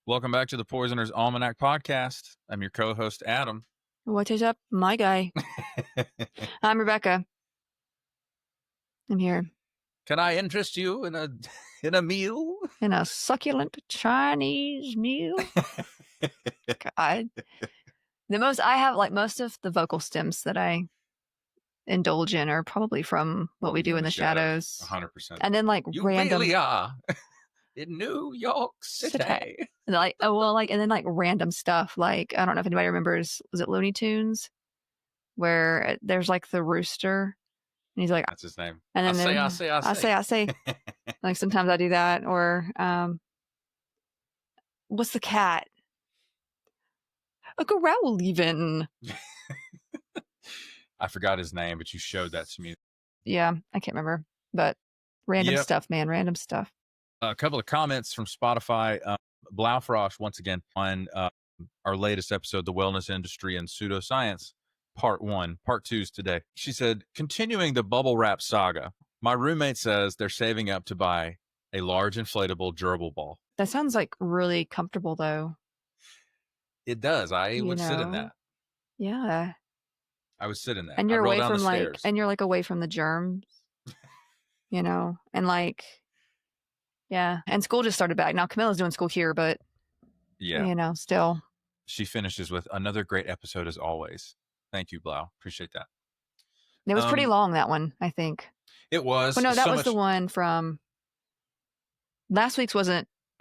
Welcome back to the Poisoners Almanac podcast. I'm your co-host, Adam. What is up, my guy? I'm Rebecca. I'm here. Can I interest you in a meal? In a succulent Chinese meal? God. I have most of the vocal stems that I indulge in are probably from what we do in the shadows. 100%. And then You random really are in New York City. And then random stuff. I don't know if anybody remembers, was it Looney Tunes? Where there's the rooster. And he's like, that's his name. And then I say. Sometimes I do that. Or what's the cat? A growl even. I forgot his name, but you showed that to me. Yeah, I can't remember. But random stuff, man. Random stuff. A couple of comments from Spotify. Blaufrost, once again, on our latest episode, The Wellness Industry and Pseudoscience. Part 1. Part 2 is today. She said, continuing the bubble wrap saga, my roommate says they're saving up to buy a large inflatable gerbil ball. That sounds really comfortable, though. It does. I would sit in that. Yeah. I would sit in that. And you're away from away from the germs. And yeah. And school just started back. Now Camilla's doing school here, but still. She finishes with another great episode as always. Thank you, Blau. Appreciate that. It was pretty long, that one, I think. It was. Well, no, that was the one from last week's was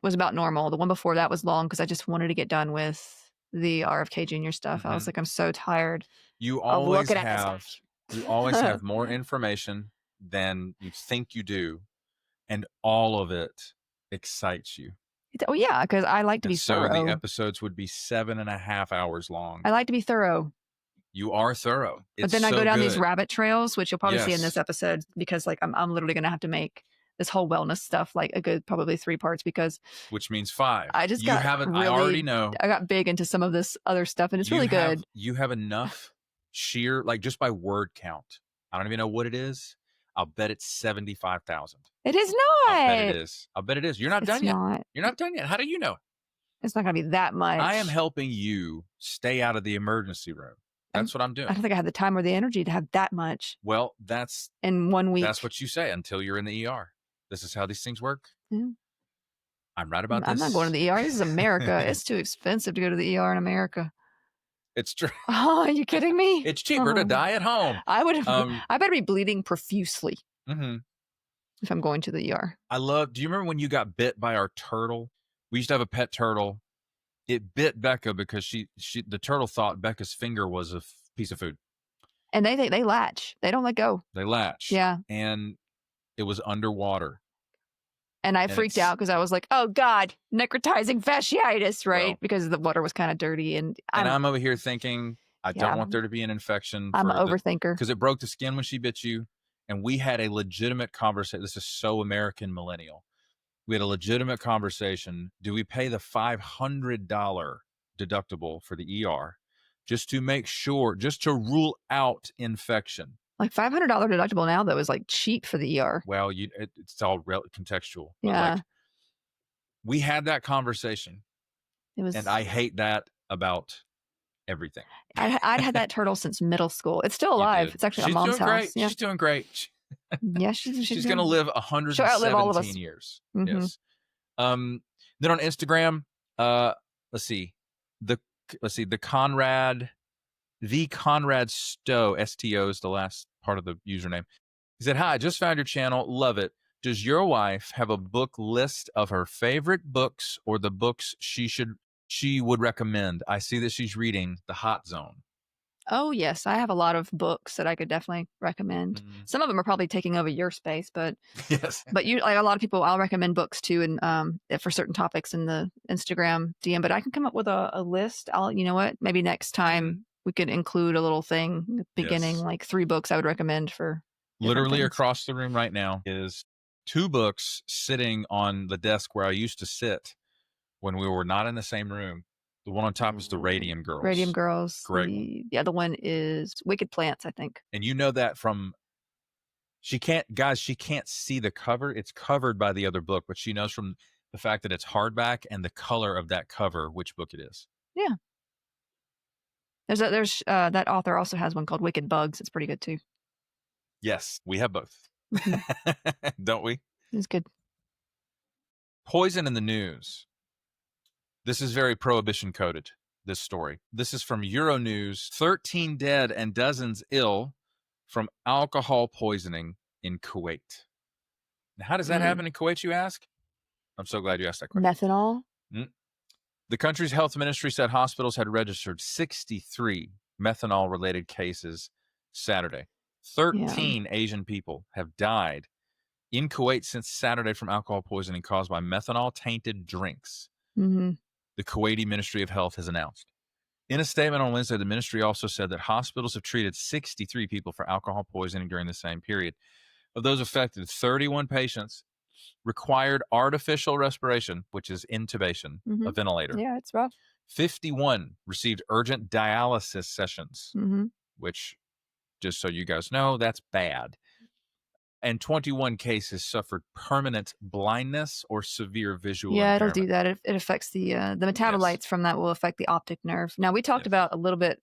about normal. The one before that was long because I just wanted to get done with the RFK Jr. stuff. Mm-hmm. I was like, I'm so tired. You always have more information than you think you do, and all of it excites you. Oh, yeah, because I like to be thorough. So the episodes would be 7.5 hours long. I like to be thorough. You are thorough. But then I go down these rabbit trails, which you'll probably see in this episode, because I'm literally going to have to make this whole wellness stuff a good probably 3 parts, because which means 5. I just I already know. I got big into some of this other stuff, and it's really good. You have enough sheer, just by word count. I don't even know what it is. I'll bet it's 75,000. It is not. I'll bet it is. You're not done yet. You're not done yet. How do you know? It's not going to be that much. I am helping you stay out of the emergency room. That's what I'm doing. I don't think I had the time or the energy to have that much. Well, that's in 1 week. That's what you say until you're in the ER. This is how these things work. Yeah. I'm right about this. I'm not going to the ER. This is America. It's too expensive to go to the ER in America. It's true. Oh, are you kidding me? It's cheaper to die at home. I better be bleeding profusely if I'm going to the ER. Do you remember when you got bit by our turtle? We used to have a pet turtle. It bit Becca because the turtle thought Becca's finger was a piece of food. And they latch. They don't let go. They latch. Yeah. And it was underwater. And I freaked out because I was like, oh, God, necrotizing fasciitis, right? Well, because the water was kind of dirty. And I'm over here thinking, I don't want there to be an infection. I'm an overthinker. Because it broke the skin when she bit you. And we had a legitimate conversation. This is so American millennial. We had a legitimate conversation. Do we pay the $500 deductible for the ER just to make sure, just to rule out infection? $500 deductible now, though, is cheap for the ER. Well, it's all contextual. Yeah. We had that conversation. And I hate that about everything. I'd had that turtle since middle school. It's still alive. It's actually at Mom's house. Yeah. She's doing great. Yeah, she's going to live 117 years. Mm-hmm. Yes. Then on Instagram, let's see, the Conrad Stowe, STO is the last part of the username. He said, hi, just found your channel. Love it. Does your wife have a book list of her favorite books or the books she would recommend? I see that she's reading The Hot Zone. Oh, yes. I have a lot of books that I could definitely recommend. Some of them are probably taking over your space, but yes. But a lot of people, I'll recommend books too, and for certain topics in the Instagram DM. But I can come up with a list. You know what? Maybe next time we could include a little thing at the beginning, 3 books I would recommend for. Literally things. Across the room right now is 2 books sitting on the desk where I used to sit when we were not in the same room. The one on top is the Radium Girls. Radium Girls. Correct. The other one is Wicked Plants, I think. And you know that from, she can't see the cover. It's covered by the other book, but she knows from the fact that it's hardback and the color of that cover, which book it is. Yeah. There's that author also has one called Wicked Bugs. It's pretty good too. Yes, we have both. Don't we? It's good. Poison in the news. This is very prohibition coded, this story. This is from Euronews. 13 dead and dozens ill from alcohol poisoning in Kuwait. Now, how does that happen in Kuwait, you ask? I'm so glad you asked that question. Methanol? The country's health ministry said hospitals had registered 63 methanol-related cases Saturday. 13 Asian people have died in Kuwait since Saturday from alcohol poisoning caused by methanol-tainted drinks. The Kuwaiti Ministry of Health has announced. In a statement on Wednesday, the ministry also said that hospitals have treated 63 people for alcohol poisoning during the same period. Of those affected, 31 patients required artificial respiration, which is intubation, a ventilator. Yeah, it's rough. 51 received urgent dialysis sessions, which, just so you guys know, that's bad. And 21 cases suffered permanent blindness or severe visual impairment. It'll do that. It affects the metabolites from that will affect the optic nerve. Now, we talked about a little bit,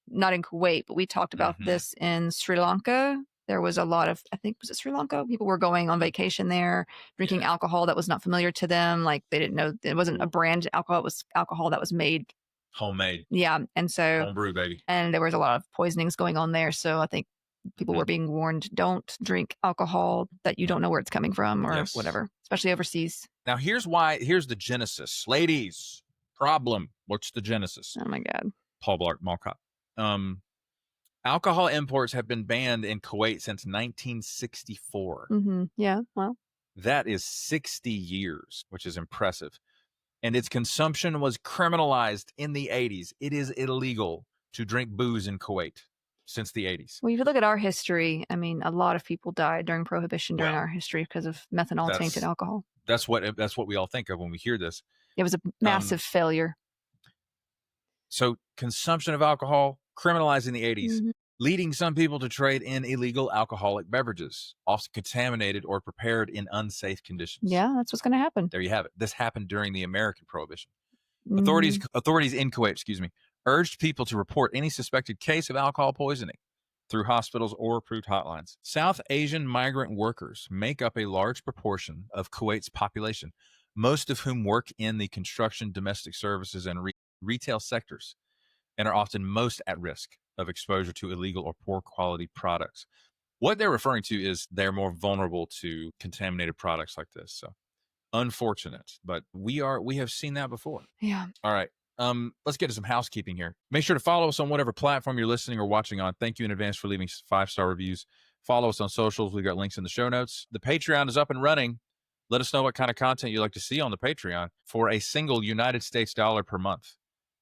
not in Kuwait, but we talked about this in Sri Lanka. There was a lot of, I think, was it Sri Lanka? People were going on vacation there, drinking alcohol that was not familiar to them. Like they didn't know it wasn't a brand alcohol. It was alcohol that was made. Homemade. Yeah. And so. Homebrew, baby. And there was a lot of poisonings going on there. So I think people were being warned, don't drink alcohol that you don't know where it's coming from or whatever, especially overseas. Now, here's the genesis. Ladies, problem. What's the genesis? Oh, my God. Paul Blart Mall Cop. Alcohol imports have been banned in Kuwait since 1964. Yeah, well. That is 60 years, which is impressive. And its consumption was criminalized in the 80s. It is illegal to drink booze in Kuwait since the 80s. Well, if you look at our history, I mean, a lot of people died during Prohibition during our history because of methanol-tainted alcohol. That's what we all think of when we hear this. It was a massive failure. So consumption of alcohol criminalized in the 80s, leading some people to trade in illegal alcoholic beverages, often contaminated or prepared in unsafe conditions. Yeah, that's what's going to happen. There you have it. This happened during the American Prohibition. Authorities in Kuwait, urged people to report any suspected case of alcohol poisoning through hospitals or approved hotlines. South Asian migrant workers make up a large proportion of Kuwait's population, most of whom work in the construction, domestic services, and retail sectors, and are often most at risk of exposure to illegal or poor quality products. What they're referring to is they're more vulnerable to contaminated products like this. So unfortunate, but we have seen that before. Yeah. All right. Let's get to some housekeeping here. Make sure to follow us on whatever platform you're listening or watching on. Thank you in advance for leaving 5-star reviews. Follow us on socials. We've got links in the show notes. The Patreon is up and running. Let us know what kind of content you'd like to see on the Patreon. For a single United States dollar per month,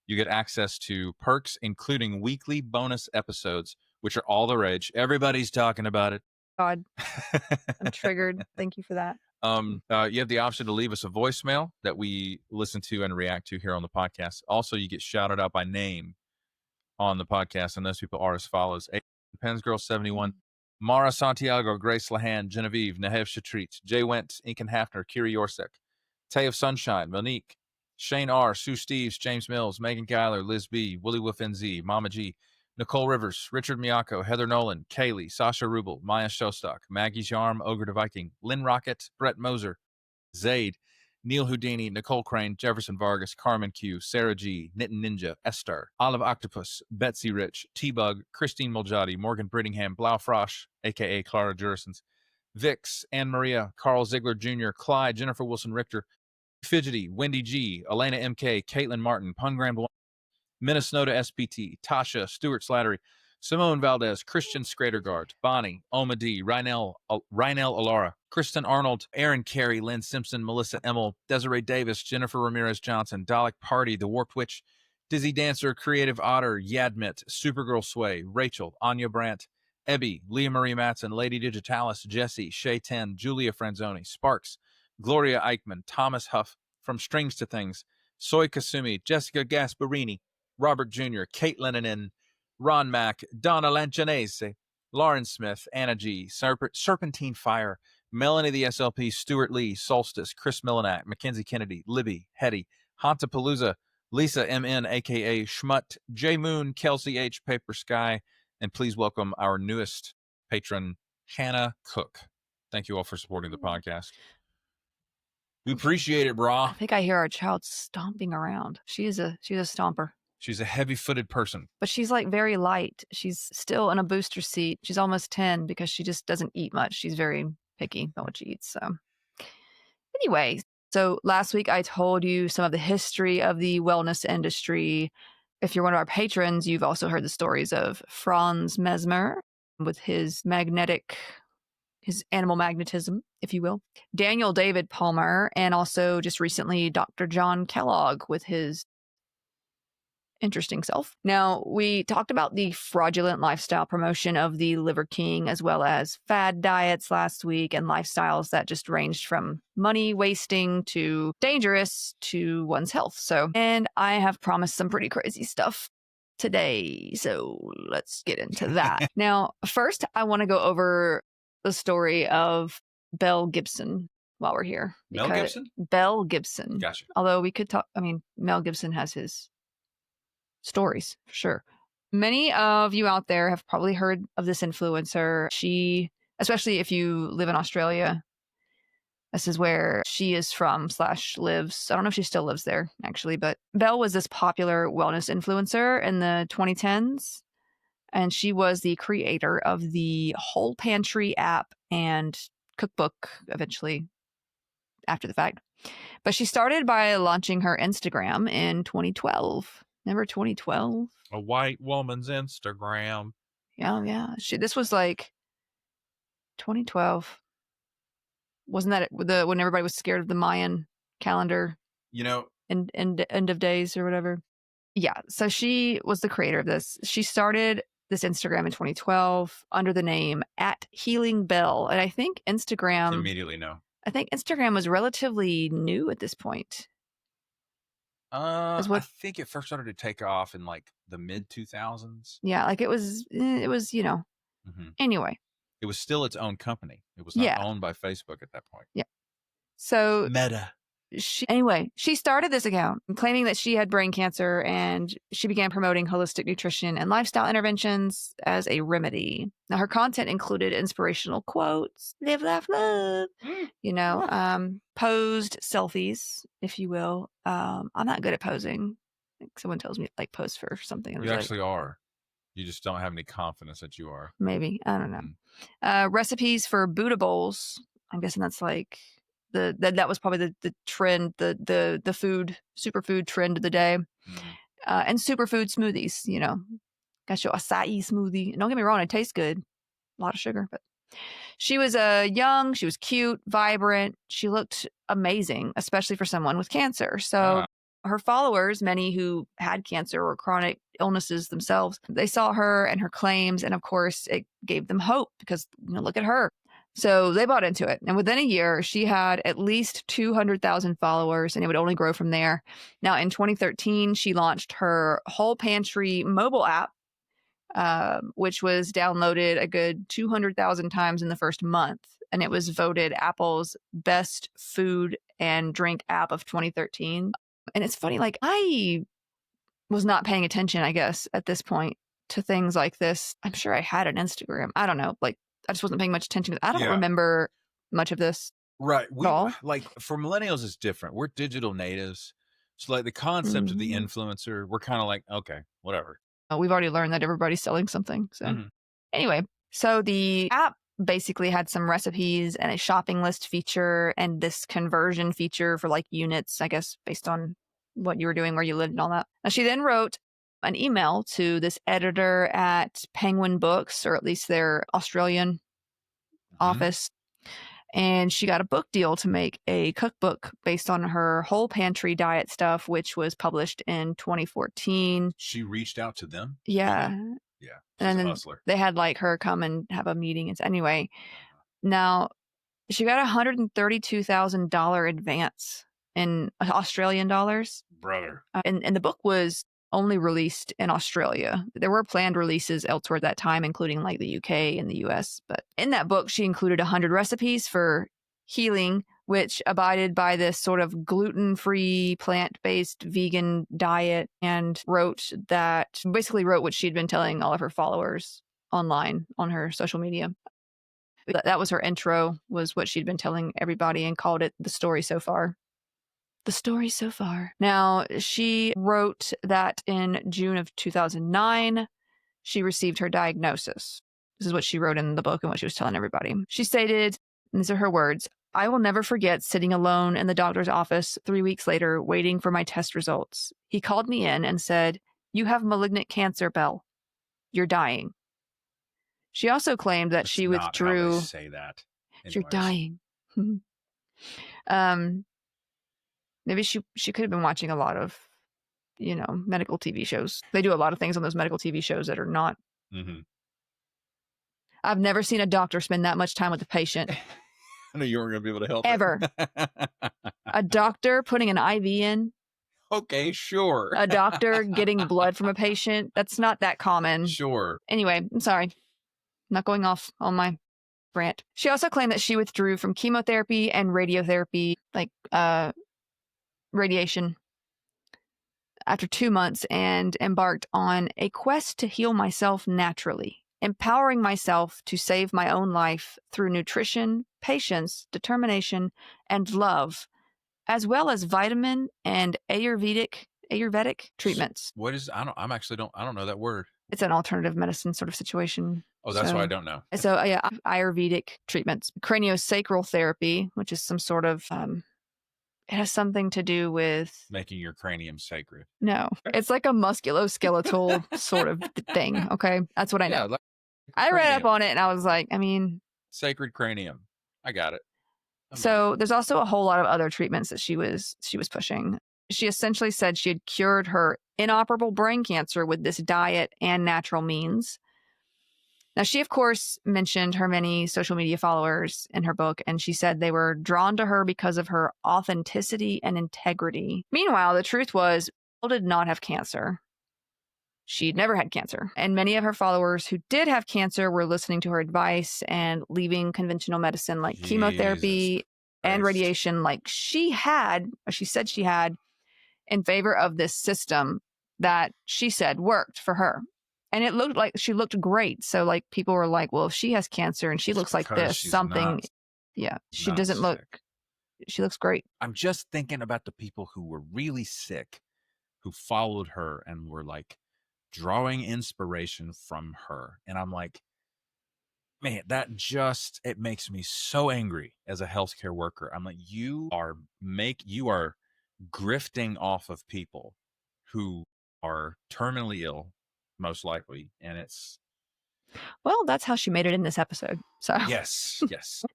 you get access to perks, including weekly bonus episodes, which are all the rage. Everybody's talking about it. God, I'm triggered. Thank you for that. You have the option to leave us a voicemail that we listen to and react to here on the podcast. Also, you get shouted out by name on the podcast, and those people are as follows: Pensgirl71, Mara Santiago, Grace Lahan, Genevieve, Nahev Shatrit, Jay Went, Incan Hafner, Kiri Yorsek, Tay of Sunshine, Monique, Shane R., Sue Steves, James Mills, Megan Geiler, Liz B., Willie Wolf NZ, Mama G, Nicole Rivers, Richard Miyako, Heather Nolan, Kaylee, Sasha Rubel, Maya Shostak, Maggie Jarm, Ogre the Viking, Lynn Rocket, Brett Moser, Zaid, Neil Houdini, Nicole Crane, Jefferson Vargas, Carmen Q, Sarah G, Knittin' Ninja, Esther, Olive Octopus, Betsy Rich, T-Bug, Christine Moljadi, Morgan Brittingham, Blau Frosch, a.k.a. Clara Jurisons, Vix, Anne Maria, Carl Ziegler Jr., Clyde, Jennifer Wilson Richter, Fidgety, Wendy G, Elena MK, Caitlin Martin, Pungram Minnesota SPT, Tasha, Stuart Slattery, Simone Valdez, Christian Scradergard, Bonnie, Oma D, Rynell Alara, Kristen Arnold, Aaron Carey, Lynn Simpson, Melissa Emmel, Desiree Davis, Jennifer Ramirez Johnson, Dalek Party, The Warped Witch, Dizzy Dancer, Creative Otter, Yadmit, Supergirl Sway, Rachel, Anya Brandt, Ebby, Leah Marie Matson, Lady Digitalis, Jesse, Shay 10, Julia Franzoni, Sparks, Gloria Eichmann, Thomas Huff, From Strings to Things, Soy Kasumi, Jessica Gasparini, Robert Jr., Kate Lennon, Ron Mack, Donna Lancanese, Lauren Smith, Anna G, Serpentine Fire, Melanie the SLP, Stuart Lee, Solstice, Chris Millanak, Mackenzie Kennedy, Libby, Hetty, Hantapalooza, Lisa MN, aka Schmut, J Moon, Kelsey H, Paper Sky, and please welcome our newest patron, Hannah Cook. Thank you all for supporting the podcast. We appreciate it, I brah. think I hear our child stomping around. She's a stomper. She's a heavy-footed person. But she's like very light. She's still in a booster seat. She's almost 10 because she just doesn't eat much. She's very picky about what she eats. So anyway, so last week I told you some of the history of the wellness industry. If you're one of our patrons, you've also heard the stories of Franz Mesmer with his animal magnetism, if you will, Daniel David Palmer, and also just recently Dr. John Kellogg with his interesting self. Now, we talked about the fraudulent lifestyle promotion of the Liver King, as well as fad diets last week and lifestyles that just ranged from money wasting to dangerous to one's health. So, and I have promised some pretty crazy stuff today. So let's get into that. Now, first, I want to go over the story of Belle Gibson while we're here. Mel Gibson? Belle Gibson. Gotcha. Although we could talk, Mel Gibson has his stories, for sure. Many of you out there have probably heard of this influencer. She, especially if you live in Australia, this is where she is from / lives. I don't know if she still lives there, actually, but Belle was this popular wellness influencer in the 2010s. And she was the creator of the Whole Pantry app and cookbook eventually after the fact. But she started by launching her Instagram in 2012. Remember 2012? A white woman's Instagram. Yeah. This was like 2012. Wasn't that when everybody was scared of the Mayan calendar? End of days or whatever. Yeah. So she was the creator of this. She started this Instagram in 2012 under the name @HealingBelle. And I think Instagram... Immediately no. I think Instagram was relatively new at this point. I think it first started to take off in like the mid 2000s. Yeah, like it was, Anyway. It was still its own company. It was not owned by Facebook at that point. Yeah. So Meta. She started this account claiming that she had brain cancer, and she began promoting holistic nutrition and lifestyle interventions as a remedy. Now, her content included inspirational quotes, live, laugh, love, posed selfies, if you will. I'm not good at posing. Like someone tells me like pose for something. You actually are. You just don't have any confidence that you are. Maybe. I don't know. Recipes for Buddha bowls. I'm guessing that's like that was probably the trend, the superfood trend of the day. And superfood smoothies, got your acai smoothie. And don't get me wrong, it tastes good. A lot of sugar, but she was young, she was cute, vibrant. She looked amazing, especially for someone with cancer. So her followers, many who had cancer or chronic illnesses themselves, they saw her and her claims. And of course, it gave them hope because, look at her. So they bought into it. And within a year, she had at least 200,000 followers, and it would only grow from there. Now, in 2013, she launched her Whole Pantry mobile app, which was downloaded a good 200,000 times in the first month. And it was voted Apple's best food and drink app of 2013. And it's funny, like I was not paying attention, I guess, at this point to things like this. I'm sure I had an Instagram. I don't know. Like, I just wasn't paying much attention. I don't remember much of this. Right. At all. Like for millennials, it's different. We're digital natives. So like the concept of the influencer, we're kind of like, okay, whatever. We've already learned that everybody's selling something. So anyway, so the app basically had some recipes and a shopping list feature and this conversion feature for like units, I guess, based on what you were doing, where you lived and all that. Now, she then wrote an email to this editor at Penguin Books, or at least their Australian office. And she got a book deal to make a cookbook based on her Whole Pantry diet stuff, which was published in 2014. She reached out to them? Yeah. Yeah. She's and then a hustler. They had like her come and have a meeting. Anyway, now she got $132,000 advance in Australian dollars. Brother. And the book was only released in Australia. There were planned releases elsewhere at that time, including like the UK and the US. But in that book, she included 100 recipes for healing, which abided by this sort of gluten-free, plant-based vegan diet, and basically wrote what she'd been telling all of her followers online on her social media. That was her intro, was what she'd been telling everybody, and called it The Story So Far. The story so far. Now, she wrote that in June of 2009, she received her diagnosis. This is what she wrote in the book and what she was telling everybody. She stated, and these are her words, "I will never forget sitting alone in the doctor's office 3 weeks later, waiting for my test results. He called me in and said, 'You have malignant cancer, Belle. You're dying.'" She also claimed that That's she not how withdrew. they say that. You're Anyways. dying. Maybe she could have been watching a lot of, medical TV shows. They do a lot of things on those medical TV shows that are not. Mm-hmm. I've never seen a doctor spend that much time with a patient. I knew you weren't going to be able to help ever. A doctor putting an IV in. Okay, sure. A doctor getting blood from a patient. That's not that common. Sure. Anyway, I'm sorry. I'm not going off on my rant. She also claimed that she withdrew from chemotherapy and radiotherapy, like radiation, after 2 months, and embarked on a quest to heal myself naturally, empowering myself to save my own life through nutrition, patience, determination, and love, as well as vitamin and Ayurvedic treatments. What is, I don't know that word. It's an alternative medicine sort of situation. Oh, that's why I don't know. So yeah, Ayurvedic treatments, craniosacral therapy, which is some sort of, it has something to do with making your cranium sacred. No, it's like a musculoskeletal sort of thing. Okay, that's what I know. Yeah, like I read up on it and I was like, sacred cranium. I got it. So there's also a whole lot of other treatments that she was pushing. She essentially said she had cured her inoperable brain cancer with this diet and natural means. Now, she, of course, mentioned her many social media followers in her book, and she said they were drawn to her because of her authenticity and integrity. Meanwhile, the truth was, Belle did not have cancer. She'd never had cancer. And many of her followers who did have cancer were listening to her advice and leaving conventional medicine like chemotherapy and radiation like she said she had, in favor of this system that she said worked for her. And it looked like she looked great. So like people were like, well, if she has cancer and she looks like this, something. She doesn't look, she looks great. I'm just thinking about the people who were really sick, who followed her and were like drawing inspiration from her. And I'm like, man, it makes me so angry as a healthcare worker. I'm like, you are grifting off of people who are terminally ill, most likely, and well, that's how she made it in this episode. So yes.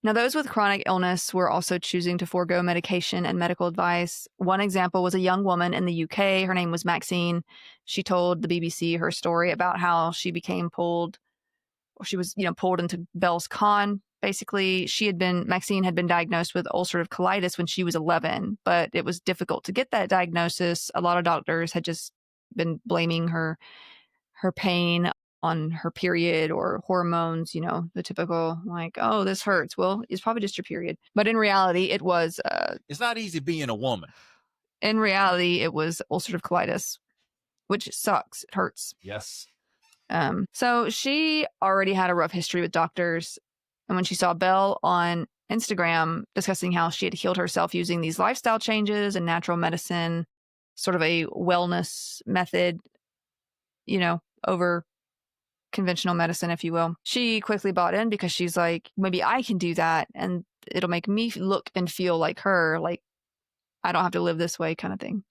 Now, those with chronic illness were also choosing to forego medication and medical advice. One example was a young woman in the UK. Her name was Maxine. She told the BBC her story about how she became pulled into Belle's con. Basically, Maxine had been diagnosed with ulcerative colitis when she was 11, but it was difficult to get that diagnosis. A lot of doctors had just been blaming her pain on her period or hormones, the typical like, oh, this hurts. Well, it's probably just your period. But in reality, it was... it's not easy being a woman. In reality, it was ulcerative colitis, which sucks. It hurts. Yes. So she already had a rough history with doctors. And when she saw Belle on Instagram discussing how she had healed herself using these lifestyle changes and natural medicine, sort of a wellness method, over conventional medicine, if you will, she quickly bought in because she's like, maybe I can do that and it'll make me look and feel like her. Like, I don't have to live this way kind of thing.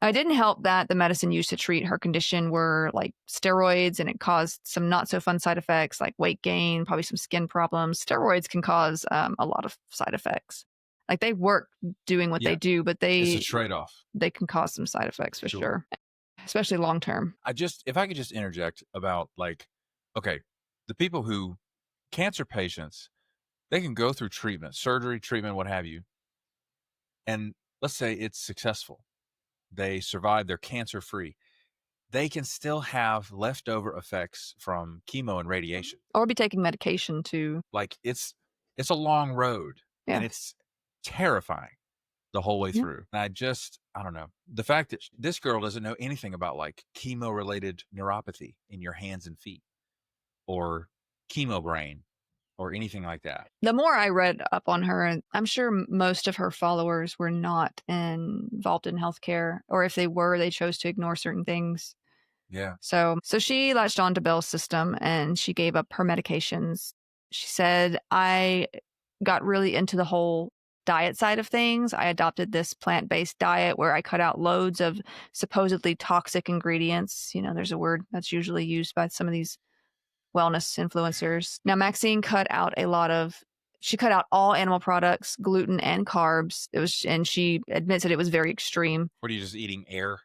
Now, it didn't help that the medicine used to treat her condition were like steroids, and it caused some not so fun side effects like weight gain, probably some skin problems. Steroids can cause a lot of side effects. Like, they work doing what they do, but it's a trade-off. They can cause some side effects for sure. Especially long term. If I could just interject about okay, the people who, cancer patients, they can go through treatment, surgery, treatment, what have you. And let's say it's successful. They survive, they're cancer free. they can still have leftover effects from chemo and radiation. Or be taking medication to. Like it's a long road, Yeah. and it's terrifying the whole way Yeah. through. And I don't know. The fact that this girl doesn't know anything about like chemo related neuropathy in your hands and feet or chemo brain or anything like that. The more I read up on her, and I'm sure most of her followers were not involved in healthcare, or if they were, they chose to ignore certain things. Yeah. So she latched on to Belle's system and she gave up her medications. She said, I got really into the whole diet side of things. I adopted this plant-based diet where I cut out loads of supposedly toxic ingredients. You know, there's a word that's usually used by some of these wellness influencers. Now, Maxine she cut out all animal products, gluten and carbs. And she admits that it was very extreme. What are you just eating air?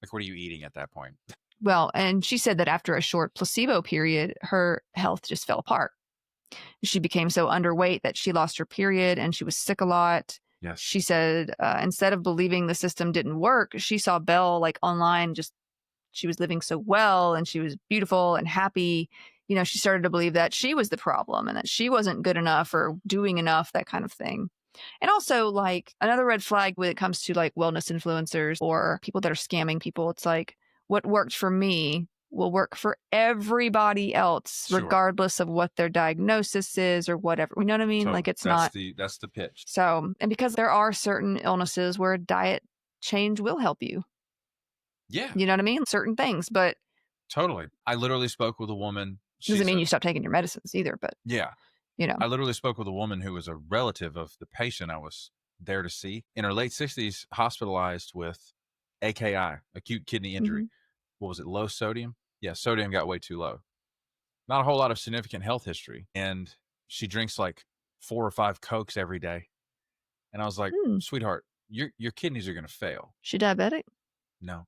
Like, what are you eating at that point? Well, and she said that after a short placebo period, her health just fell apart. She became so underweight that she lost her period and she was sick a lot. Yes. She said instead of believing the system didn't work, she saw Belle like online, she was living so well and she was beautiful and happy. You know, she started to believe that she was the problem and that she wasn't good enough or doing enough, that kind of thing. And also, like, another red flag when it comes to like wellness influencers or people that are scamming people, it's like, what worked for me will work for everybody else, Sure. regardless of what their diagnosis is or whatever. You know what I mean? So like, it's that's not. that's the pitch. So, and because there are certain illnesses where diet change will help you. Yeah. You know what I mean? Certain things, but Totally. I literally spoke with a woman. doesn't mean you stop taking your medicines either, but yeah. You know, I literally spoke with a woman who was a relative of the patient I was there to see. In her late 60s, hospitalized with AKI, acute kidney injury. Mhm. What was it, low sodium? Yeah, sodium got way too low. Not a whole lot of significant health history. And she drinks like 4 or 5 Cokes every day. And I was like, sweetheart, your kidneys are going to fail. She diabetic? No.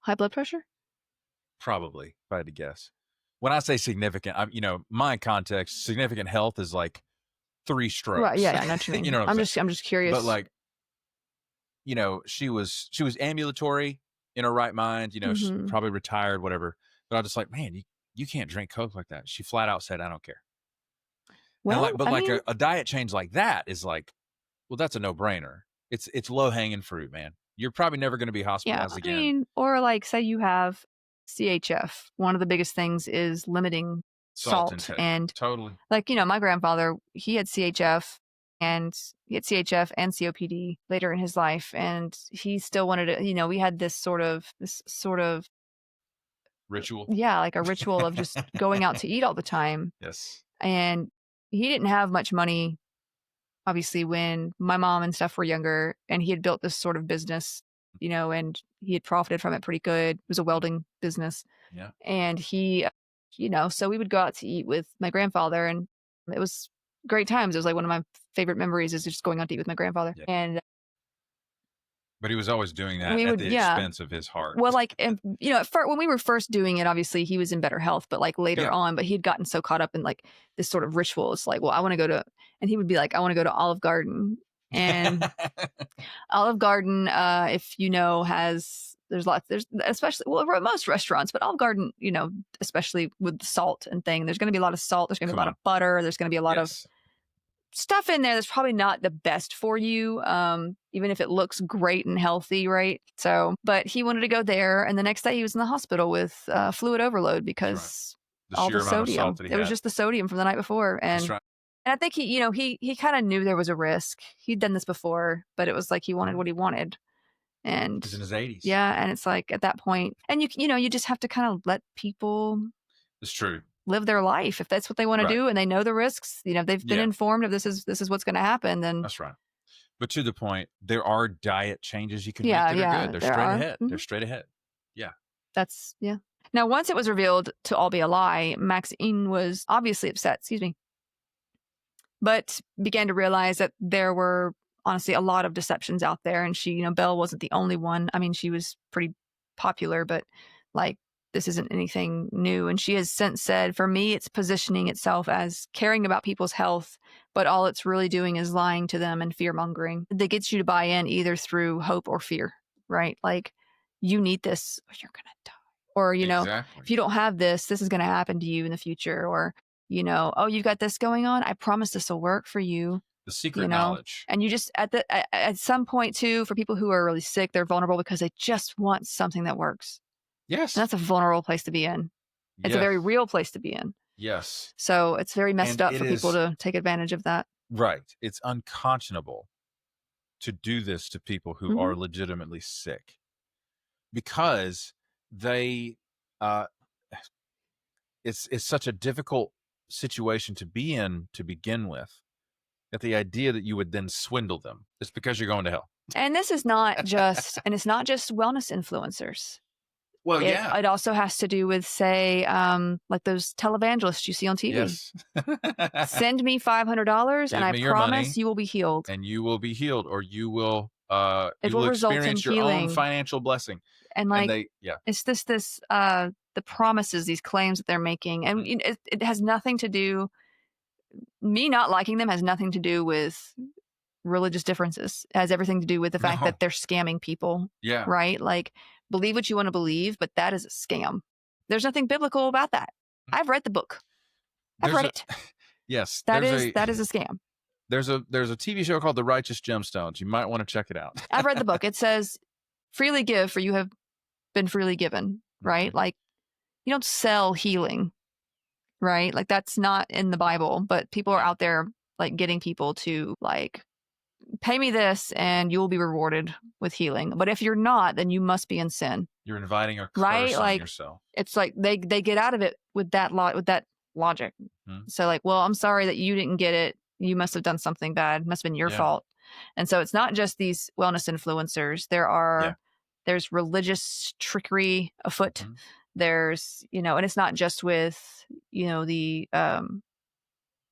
High blood pressure? Probably, if I had to guess. When I say significant, my context, significant health is like 3 strokes. Right, yeah, I know what you mean. You know what I'm saying? I'm just curious. But like, she was ambulatory, in her right mind, she's probably retired, whatever. But I was just like, man, you can't drink Coke like that. She flat out said, I don't care. Well, and a diet change like that is like, well, that's a no-brainer. It's low-hanging fruit, man. You're probably never going to be hospitalized again. I mean, or like, say you have CHF. One of the biggest things is limiting salt intake. And totally. Like, my grandfather, he had CHF and COPD later in his life, and he still wanted to, we had this sort of ritual. Yeah, like a ritual of just going out to eat all the time. Yes. And he didn't have much money, obviously, when my mom and stuff were younger, and he had built this sort of business, and he had profited from it pretty good. It was a welding business. Yeah. And he, so we would go out to eat with my grandfather, and it was great times. It was like one of my favorite memories is just going out to eat with my grandfather. Yeah. And but he was always doing that at the expense of his heart. Well, like, and, when we were first doing it, obviously he was in better health, but like later on, but he had gotten so caught up in like this sort of ritual. It's like, well, I want to go to, and he would be like, I want to go to Olive Garden. And Olive Garden, if there's especially, well, most restaurants, but Olive Garden, especially with the salt and thing, there's going to be a lot of salt. There's going to be a lot of butter. There's going to be a lot of stuff in there that's probably not the best for you, even if it looks great and healthy, right? So, but he wanted to go there, and the next day he was in the hospital with fluid overload because all the sodium. It was just the sodium from the night before, and I think he kind of knew there was a risk. He'd done this before, but it was like he wanted what he wanted, and he's in his 80s. Yeah, and it's like at that point, and you just have to kind of let people. It's true. Live their life if that's what they want to do, and they know the risks. They've been informed of this is what's going to happen. Then that's right. But to the point, there are diet changes you can make that are good. They're straight ahead. They're straight ahead. Yeah. That's Now, once it was revealed to all be a lie, Maxine was obviously upset. Excuse me. But began to realize that there were honestly a lot of deceptions out there, and she, Belle wasn't the only one. I mean, she was pretty popular, but like. This isn't anything new. And she has since said, for me, it's positioning itself as caring about people's health, but all it's really doing is lying to them and fear mongering that gets you to buy in either through hope or fear, right? Like, you need this or you're going to die. Or, if Exactly. you don't have this is going to happen to you in the future. Or, oh, you've got this going on. I promise this will work for you. The secret knowledge. And you just at some point too, for people who are really sick, they're vulnerable because they just want something that works. Yes. And that's a vulnerable place to be in. It's a very real place to be in. Yes. So it's very messed up for people to take advantage of that. Right. It's unconscionable to do this to people who are legitimately sick, because they it's such a difficult situation to be in to begin with, that the idea that you would then swindle them is because you're going to hell. And this is not just it's not just wellness influencers. Well, It also has to do with, say, like those televangelists you see on TV. Yes. Send me $500 and I promise you will be healed. And you will be healed, or you will it will result in experience your healing. own financial blessing. And it's this the promises, these claims that they're making. And it has nothing to do, me not liking them has nothing to do with religious differences. It has everything to do with the fact that they're scamming people. Yeah. Right? Like, believe what you want to believe, but that is a scam. There's nothing biblical about that. I've read the book. I've read it. Yes. That is a scam. There's a TV show called The Righteous Gemstones. You might want to check it out. I've read the book. It says, freely give, for you have been freely given, right? Like, you don't sell healing, right? Like, that's not in the Bible, but people are out there like getting people to like, pay me this and you will be rewarded with healing. But if you're not, then you must be in sin. You're inviting a curse on yourself. It's like they get out of it with that logic. So like, well, I'm sorry that you didn't get it. You must have done something bad. It must have been your fault. And so it's not just these wellness influencers. There's religious trickery afoot. There's, and it's not just with,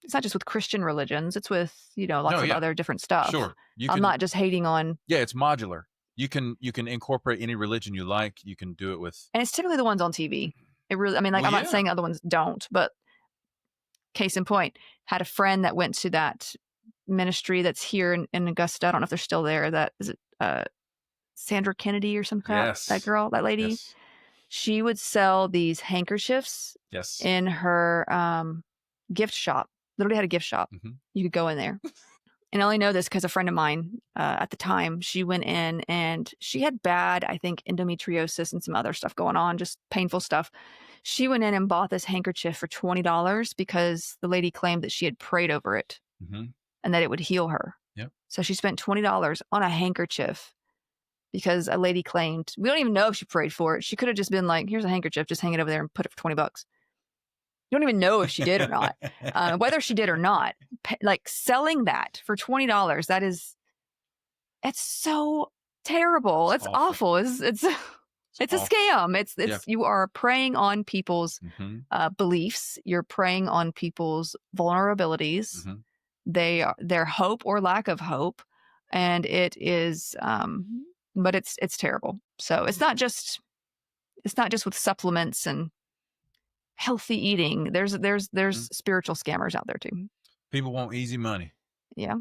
it's not just with Christian religions. It's with, lots of other different stuff. Sure. I'm not just hating on. Yeah, it's modular. You can incorporate any religion you like. You can do it with. And it's typically the ones on TV. It really, I'm not saying other ones don't, but case in point, had a friend that went to that ministry that's here in Augusta. I don't know if they're still there. That is it, Sandra Kennedy or some crap. Yes. That girl, that lady. Yes. She would sell these handkerchiefs. Yes. In her gift shop. Literally had a gift shop. You could go in there. And I only know this because a friend of mine at the time, she went in and she had bad, I think, endometriosis and some other stuff going on, just painful stuff. She went in and bought this handkerchief for $20 because the lady claimed that she had prayed over it and that it would heal her. Yep. So she spent $20 on a handkerchief because a lady claimed, we don't even know if she prayed for it. She could have just been like, here's a handkerchief, just hang it over there and put it for $20. You don't even know if she did or not. Whether she did or not, like selling that for $20, it's so terrible. It's awful. It's a scam. It's you are preying on people's beliefs. You're preying on people's vulnerabilities. Their hope or lack of hope, and it is. But it's terrible. So it's not just with supplements and healthy eating. There's spiritual scammers out there too. People want easy money. Yeah.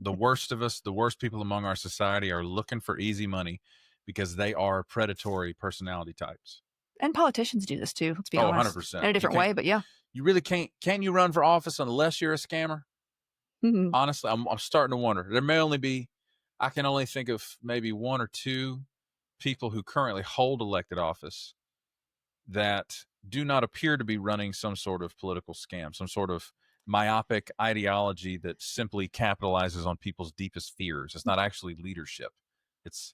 The worst of us, the worst people among our society are looking for easy money because they are predatory personality types. And politicians do this too. Let's be honest. 100%. In a different way, but yeah. You really can't. Can you run for office unless you're a scammer? Honestly, I'm starting to wonder. There may only be, I can only think of maybe one or two people who currently hold elected office that do not appear to be running some sort of political scam, some sort of myopic ideology that simply capitalizes on people's deepest fears. It's not actually leadership. It's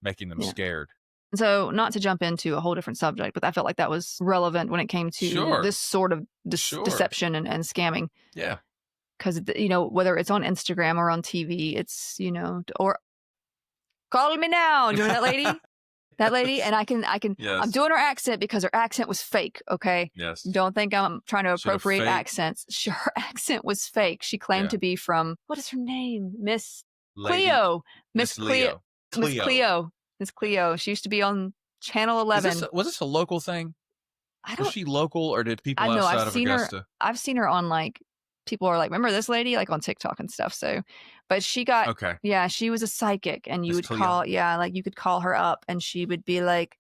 making them scared. So not to jump into a whole different subject, but I felt like that was relevant when it came to this sort of deception and scamming. Yeah. Because, whether it's on Instagram or on TV, it's, or call me now. You know that lady? That lady, and I can. Yes. I'm doing her accent because her accent was fake. Okay. Yes. Don't think I'm trying to appropriate accents. Her accent was fake. She claimed to be from, what is her name? Miss Cleo. Miss Cleo. Miss Cleo. Miss Cleo. She used to be on Channel 11. Was this a local thing? Was she local, or did people I know, outside I've of seen Augusta? I've seen her on people are like, remember this lady, like on TikTok and stuff. So, but she got, she was a psychic, and you would call, you could call her up and she would be like,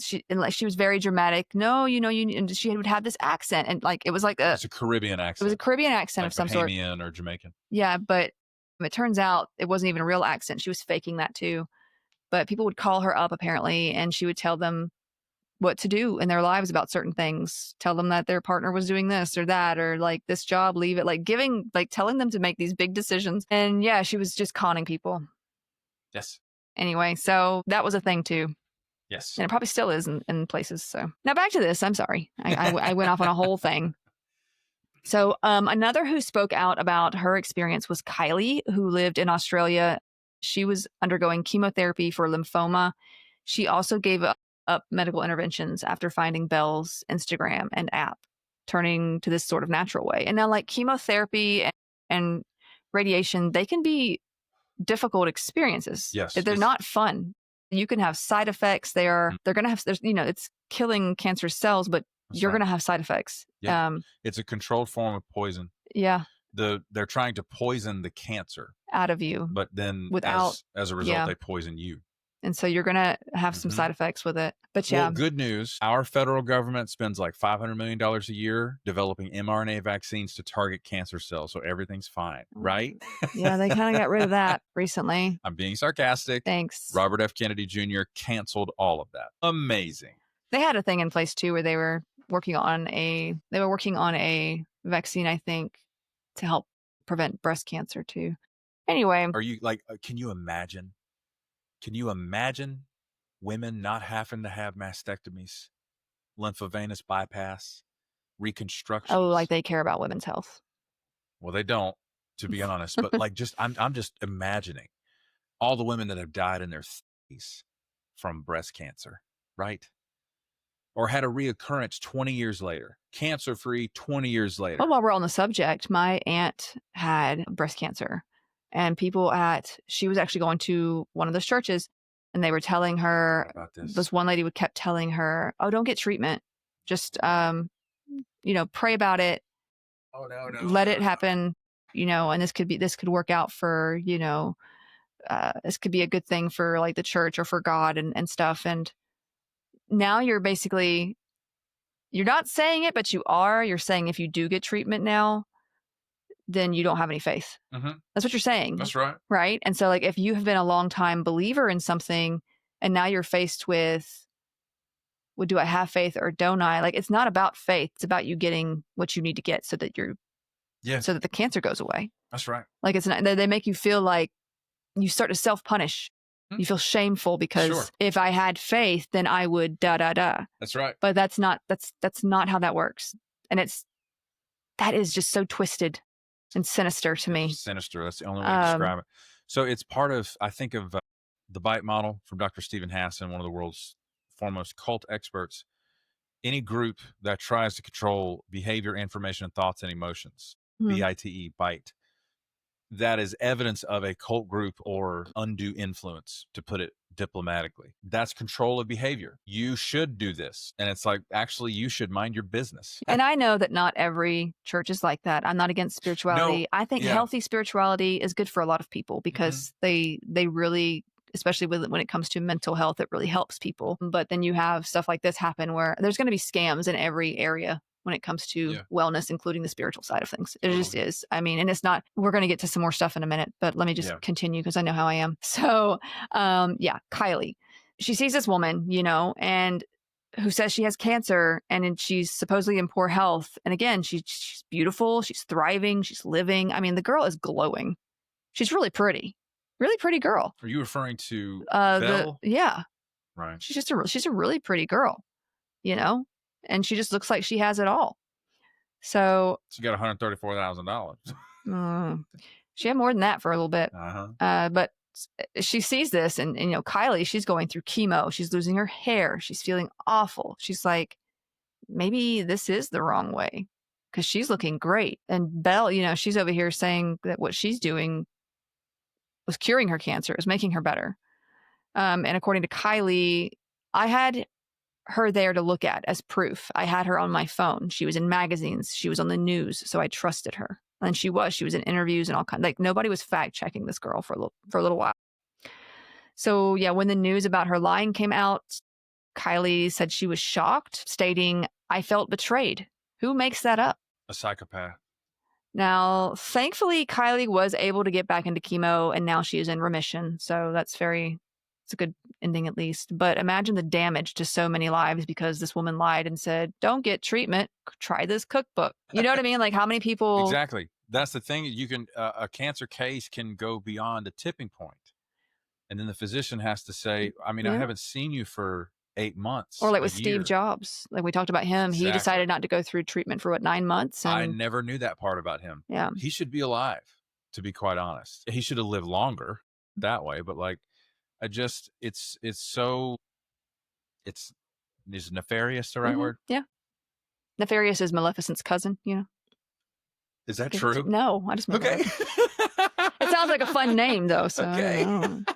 she was very dramatic. No, and she would have this accent, and like it was like It's a Caribbean it accent. was a Caribbean accent like of some sort. Bahamian or Jamaican. Yeah, but it turns out it wasn't even a real accent. She was faking that too. But people would call her up apparently, and she would tell them what to do in their lives about certain things, tell them that their partner was doing this or that, or like this job, leave it, like telling them to make these big decisions. And yeah, she was just conning people. Yes. Anyway, so that was a thing too. Yes. And it probably still is in places. So now back to this. I'm sorry. I went off on a whole thing. So another who spoke out about her experience was Kylie, who lived in Australia. She was undergoing chemotherapy for lymphoma. She also gave up medical interventions after finding Belle's Instagram and app, turning to this sort of natural way. And now, like chemotherapy and radiation, they can be difficult experiences. Yes, They're not fun. You can have side effects. They're going to have, it's killing cancer cells, but you're going to have side effects. Yeah. It's a controlled form of poison. Yeah. They're trying to poison the cancer out of you, but then as a result, they poison you. And so you're going to have some side effects with it. But yeah. Well, good news. Our federal government spends like $500 million a year developing mRNA vaccines to target cancer cells. So everything's fine, right? Yeah, they kind of got rid of that recently. I'm being sarcastic. Thanks. Robert F. Kennedy Jr. canceled all of that. Amazing. They had a thing in place too where they were working on a vaccine, I think, to help prevent breast cancer too. Anyway. Are you like, can you imagine women not having to have mastectomies, lymphovenous bypass, reconstruction? Oh, like they care about women's health. Well, they don't, to be honest, but like I'm just imagining all the women that have died in their 30s from breast cancer, right? Or had a reoccurrence 20 years later, cancer-free 20 years later. Well, while we're on the subject, my aunt had breast cancer. And she was actually going to one of those churches, and they were telling her, this one lady kept telling her, oh, don't get treatment. Just, pray about it. Oh, no. Let it happen, and this could work out for, this could be a good thing for like the church or for God and stuff. And now you're not saying it, but you're saying if you do get treatment now, then you don't have any faith. Mm-hmm. That's what you're saying. That's right. Right. And so like, if you have been a long time believer in something and now you're faced with, well, do I have faith or don't I? Like, it's not about faith. It's about you getting what you need to get so that so that the cancer goes away. That's right. Like it's not, they make you feel like you start to self-punish. You feel shameful because if I had faith, then I would That's right. But that's not how that works. And that is just so twisted and sinister to me. Sinister. That's the only way to describe it. So it's part of, I think of the BITE model from Dr. Stephen Hassan, one of the world's foremost cult experts. Any group that tries to control behavior, information, thoughts, and emotions, BITE, BITE, that is evidence of a cult group or undue influence, to put it diplomatically. That's control of behavior. You should do this. And it's like, actually, you should mind your business. And I know that not every church is like that. I'm not against spirituality. I think healthy spirituality is good for a lot of people because they really, especially when it comes to mental health, it really helps people. But then you have stuff like this happen where there's going to be scams in every area when it comes to wellness, including the spiritual side of things. It just is. I mean, and it's not, we're going to get to some more stuff in a minute, but let me just continue because I know how I am. So, Kylie, she sees this woman, and who says she has cancer and she's supposedly in poor health. And again, she's beautiful. She's thriving. She's living. I mean, the girl is glowing. She's really pretty girl. Are you referring to Belle? Yeah. Right. She's a really pretty girl, and she just looks like she has it all. So she got $134,000. She had more than that for a little bit. But she sees this and Kylie, she's going through chemo. She's losing her hair. She's feeling awful. She's like, maybe this is the wrong way because she's looking great. And Belle, she's over here saying that what she's doing was curing her cancer, is making her better. And according to Kylie, I had her there to look at as proof. I had her on my phone. She was in magazines. She was on the news. So I trusted her. And she was in interviews and all kinds. Like nobody was fact checking this girl for a little while. So yeah, when the news about her lying came out, Kylie said she was shocked, stating, "I felt betrayed." Who makes that up? A psychopath. Now, thankfully, Kylie was able to get back into chemo and now she is in remission. So it's a good ending at least. But imagine the damage to so many lives because this woman lied and said, "Don't get treatment, try this cookbook." You know what I mean? Like how many people. Exactly. That's the thing. You can, a cancer case can go beyond a tipping point. And then the physician has to say, I mean, I Yeah. haven't seen you for 8 months. Or like a with year. Steve Jobs, like we talked about him, he Exactly. decided not to go through treatment for 9 months. I And never knew that part about him. yeah, He should be alive, to be quite honest. He should have lived longer that way. But like, it's so, is nefarious the right word? yeah. Nefarious is Maleficent's cousin, you know? Is that true? No, I just made that Okay. up. It sounds like a fun name though, so Okay. I don't know.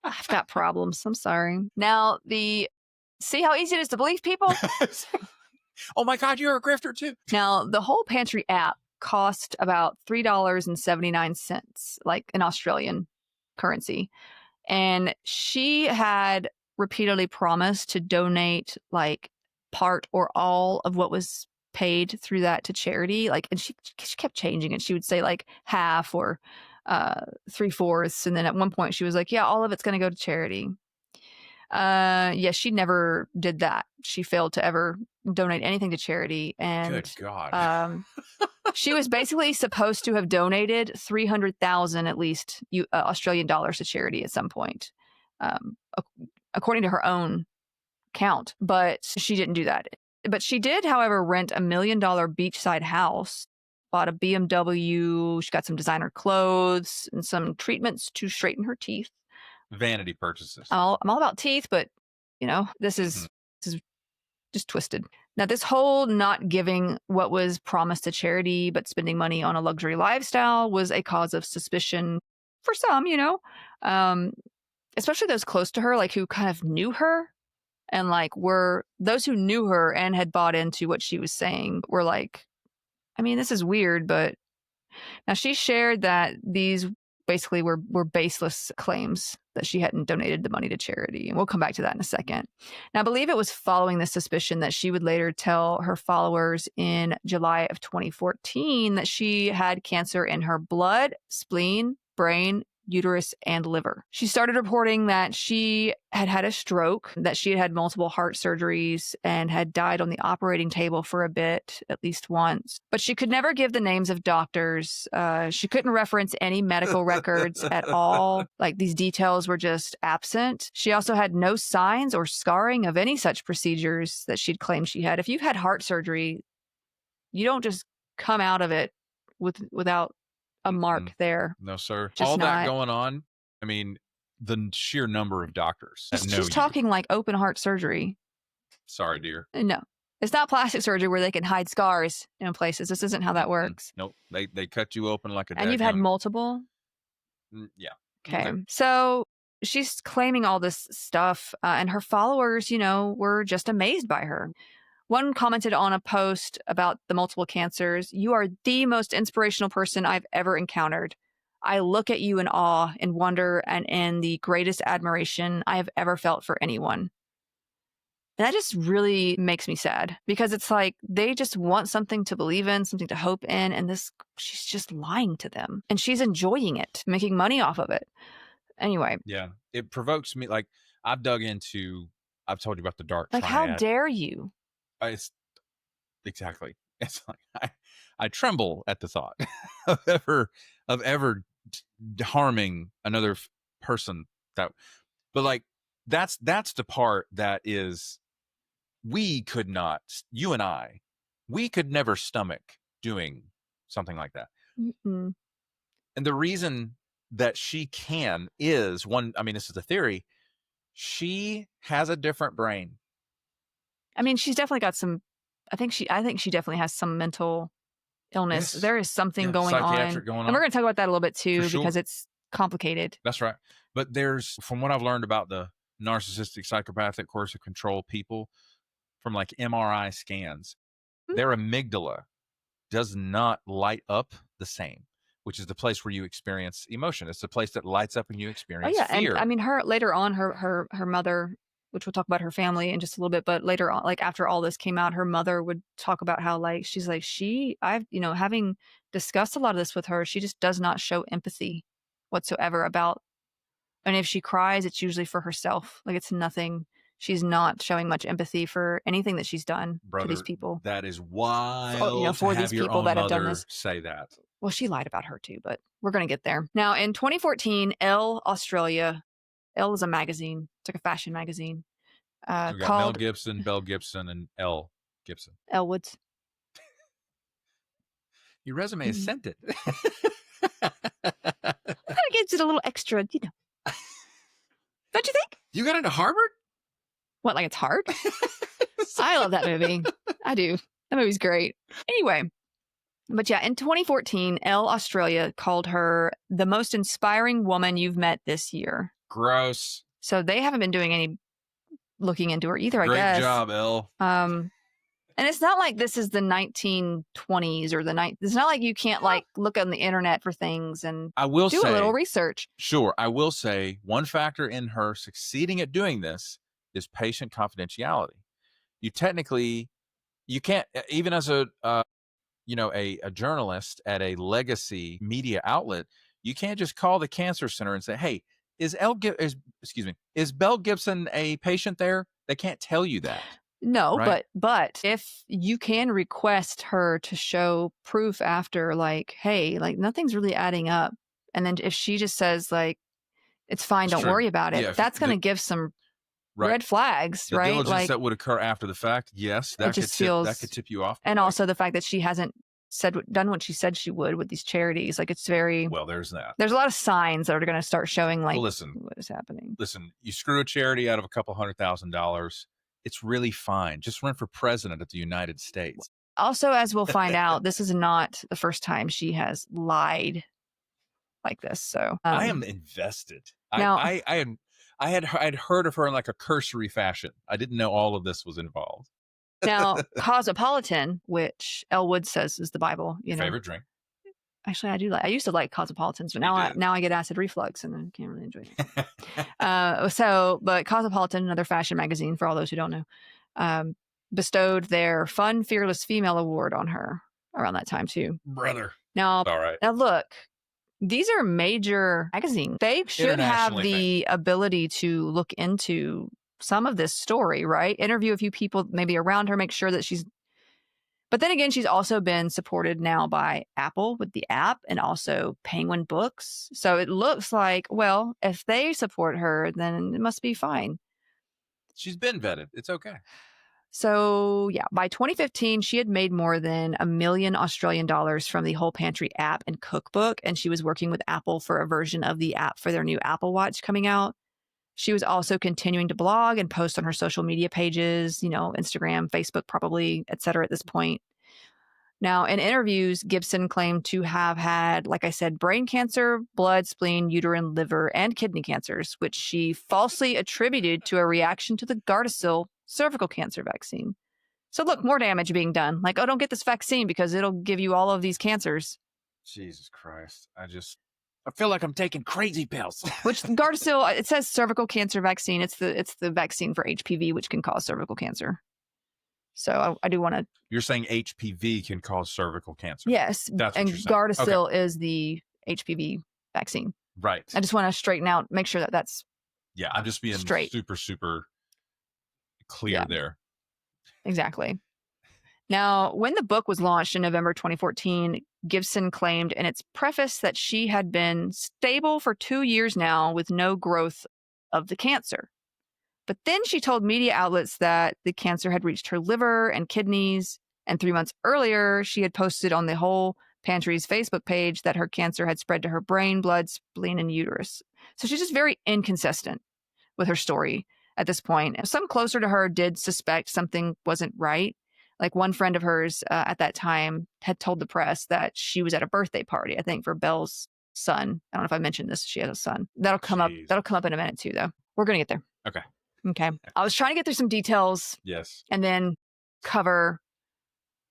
I've got problems. I'm sorry. Now, see how easy it is to believe people? Oh my God, you're a grifter too. Now, the whole pantry app cost about $3.79, like in Australian currency. And she had repeatedly promised to donate like part or all of what was paid through that to charity. Like, and she kept changing it. She would say like half or 3/4. And then at one point she was like, "Yeah, all of it's going to go to charity." Yes, she never did that. She failed to ever donate anything to charity. And Good God. she was basically supposed to have donated 300,000 at least Australian dollars to charity at some point, according to her own count. But she didn't do that. But she did, however, rent $1 million beachside house, bought a BMW. She got some designer clothes and some treatments to straighten her teeth. Vanity purchases. I'm all about teeth, but this is just twisted. Now, this whole not giving what was promised to charity, but spending money on a luxury lifestyle was a cause of suspicion for some, especially those close to her, like who kind of knew her, and like were those who knew her and had bought into what she was saying were like, I mean, this is weird, but now she shared that these basically were baseless claims that she hadn't donated the money to charity. And we'll come back to that in a second. Now, I believe it was following this suspicion that she would later tell her followers in July of 2014 that she had cancer in her blood, spleen, brain, uterus, and liver. She started reporting that she had had a stroke, that she had had multiple heart surgeries, and had died on the operating table for a bit, at least once. But she could never give the names of doctors. She couldn't reference any medical records at all. Like, these details were just absent. She also had no signs or scarring of any such procedures that she'd claimed she had. If you've had heart surgery, you don't just come out of it without a mark there. No, sir. Just all that not. going on. I mean, the sheer number of doctors that know She's you. talking like open heart surgery. Sorry, dear. No, it's not plastic surgery where they can hide scars in places. This isn't how that works. Nope. They cut you open like a. And you've had multiple. Yeah. Okay. So she's claiming all this stuff, and her followers, were just amazed by her. One commented on a post about the multiple cancers, "You are the most inspirational person I've ever encountered. I look at you in awe and wonder and in the greatest admiration I have ever felt for anyone." And that just really makes me sad because it's like they just want something to believe in, something to hope in. And she's just lying to them and she's enjoying it, making money off of it. Anyway. Yeah. It provokes me. Like, I've told you about the dark Like, triad. how dare you? It's exactly. It's like I tremble at the thought of ever harming another person. But like that's the part that is, you and I, we could never stomach doing something like that. Mm-mm. And the reason that she can is one. I mean, this is a theory. She has a different brain. I mean, she's definitely got some. I think she definitely has some mental illness. Yes. There is something going on. And we're going to talk about that a little bit too, sure. because it's complicated. That's right. But from what I've learned about the narcissistic, psychopathic, coercive control people from like MRI scans, their amygdala does not light up the same, which is the place where you experience emotion. It's the place that lights up when you experience fear. And I mean, later on, her mother which we'll talk about her family in just a little bit. But later on, like after all this came out, her mother would talk about how like she's like I've having discussed a lot of this with her, she just does not show empathy whatsoever about. And if she cries, it's usually for herself. Like it's nothing. She's not showing much empathy for anything that she's done to these people. That is wild. For these people that have done this. Say that. Well, she lied about her too, but we're going to get there. Now, in 2014, Elle Australia, Elle is a magazine. It's like a fashion magazine. We got Mel Gibson, Belle Gibson, and Elle Gibson. Elle Woods. Your resume is sent it. That gives it a little extra, Don't you think? You got into Harvard? What, like it's hard? I love that movie. I do. That movie's great. Anyway, but yeah, in 2014, Elle Australia called her the most inspiring woman you've met this year. Gross. So they haven't been doing any looking into her either, I guess. Great job, Elle. And it's not like this is the 1920s or it's not like you can't like look on the internet for things and do a little research. Sure. I will say one factor in her succeeding at doing this is patient confidentiality. You can't, even as a journalist at a legacy media outlet, you can't just call the cancer center and say, hey, is Belle Gibson a patient there? They can't tell you that. No, right? but if you can request her to show proof after, like, hey, like nothing's really adding up. And then if she just says like, it's fine, don't worry about it. That's going to give some red flags, the right? Diligence like that would occur after the fact. Yes. That could tip you off. And also the fact that she hasn't done what she said she would with these charities. Like it's very, well, there's that. There's a lot of signs that are going to start showing like, listen, what is happening. Listen, you screw a charity out of a couple $100,000. It's really fine. Just run for president of the United States. Also, as we'll find out, this is not the first time she has lied like this. So I am invested. Now, I had heard of her in like a cursory fashion. I didn't know all of this was involved. Now, Cosmopolitan, which Elle Woods says is the Bible, favorite drink. Actually, I used to like Cosmopolitans, but now I get acid reflux and I can't really enjoy it. But Cosmopolitan, another fashion magazine for all those who don't know, bestowed their Fun Fearless Female Award on her around that time too. Brother. Now, all right. Now look, these are major magazines. They should have the ability to look into some of this story, right? Interview a few people maybe around her, make sure that she's. But then again, she's also been supported now by Apple with the app and also Penguin Books. So it looks like, well, if they support her, then it must be fine. She's been vetted. It's okay. So yeah, by 2015, she had made more than $1 million Australian dollars from the Whole Pantry app and cookbook. And she was working with Apple for a version of the app for their new Apple Watch coming out. She was also continuing to blog and post on her social media pages, Instagram, Facebook, probably, et cetera, at this point. Now, in interviews, Gibson claimed to have had, like I said, brain cancer, blood, spleen, uterine, liver, and kidney cancers, which she falsely attributed to a reaction to the Gardasil cervical cancer vaccine. So look, more damage being done. Like, oh, don't get this vaccine because it'll give you all of these cancers. Jesus Christ. I feel like I'm taking crazy pills. Which Gardasil, it says cervical cancer vaccine. It's the vaccine for HPV, which can cause cervical cancer. So I do want to. You're saying HPV can cause cervical cancer. Yes, that's and what you're saying. Gardasil is the HPV vaccine. Right. I just want to straighten out, make sure that that's. Yeah, I'm just being straight. super clear there. Exactly. Now, when the book was launched in November 2014, Gibson claimed in its preface that she had been stable for 2 years now with no growth of the cancer. But then she told media outlets that the cancer had reached her liver and kidneys. And 3 months earlier, she had posted on the Whole Pantry's Facebook page that her cancer had spread to her brain, blood, spleen, and uterus. So she's just very inconsistent with her story at this point. Some closer to her did suspect something wasn't right. Like one friend of hers at that time had told the press that she was at a birthday party, I think, for Belle's son. I don't know if I mentioned this. She has a son. That'll come up. That'll come up in a minute too, though. We're going to get there. Okay. I was trying to get through some details. Yes. And then cover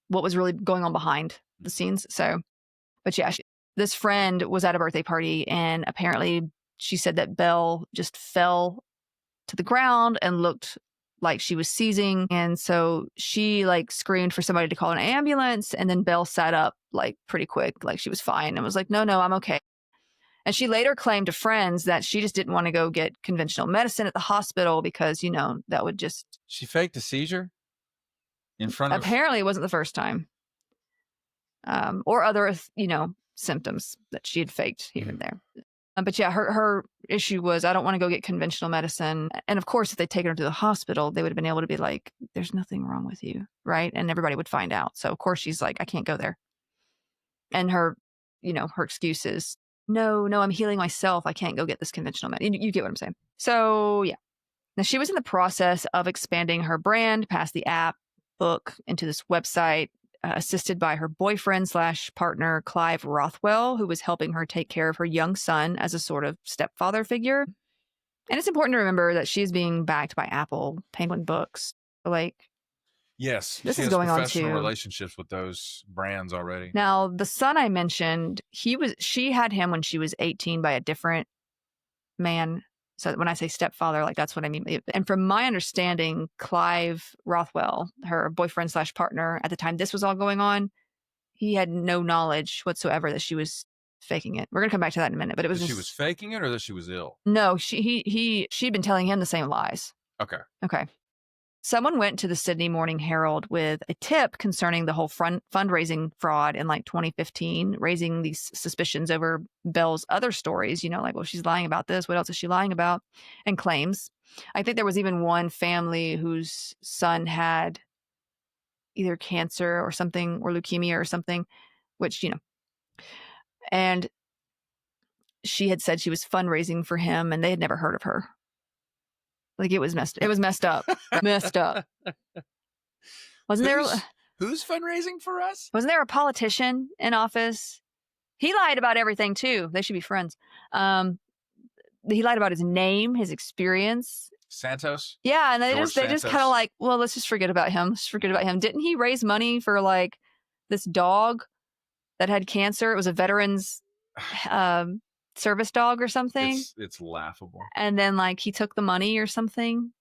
what was really going on behind the scenes. So, but yeah, this friend was at a birthday party and apparently she said that Belle just fell to the ground and looked like she was seizing. And so she like screamed for somebody to call an ambulance. And then Belle sat up like pretty quick, like she was fine, and was like, no, I'm okay. And she later claimed to friends that she just didn't want to go get conventional medicine at the hospital because, that would just... She faked a seizure in front of... Apparently it wasn't the first time. Or other, symptoms that she had faked here and there. But yeah, her issue was, I don't want to go get conventional medicine. And of course, if they'd taken her to the hospital, they would have been able to be like, there's nothing wrong with you, right? And everybody would find out. So of course she's like, I can't go there. And her excuse is, no, I'm healing myself. I can't go get this conventional medicine. You get what I'm saying. So yeah. Now she was in the process of expanding her brand past the app, book, into this website, assisted by her boyfriend/partner, Clive Rothwell, who was helping her take care of her young son as a sort of stepfather figure. And it's important to remember that she's being backed by Apple, Penguin Books. Like, yes, this she is has going on professional too. relationships with those brands already. Now, the son I mentioned, she had him when she was 18 by a different man. So when I say stepfather, like that's what I mean. And from my understanding, Clive Rothwell, her boyfriend/partner at the time this was all going on, he had no knowledge whatsoever that she was faking it. We're going to come back to that in a minute, but it was that she was faking it or that she was ill? No, she'd been telling him the same lies. Okay. Someone went to the Sydney Morning Herald with a tip concerning the whole fundraising fraud in like 2015, raising these suspicions over Belle's other stories, like, well, she's lying about this. What else is she lying about? And claims. I think there was even one family whose son had either cancer or something, or leukemia or something, which, and she had said she was fundraising for him and they had never heard of her. Like it was messed up. Messed up. Wasn't there... Who's fundraising for us? Wasn't there a politician in office? He lied about everything too. They should be friends. He lied about his name, his experience. Santos? Yeah, and they just kind of like, well, let's just forget about him. Didn't he raise money for like this dog that had cancer? It was a veteran's service dog or something. It's laughable. And then like he took the money or something.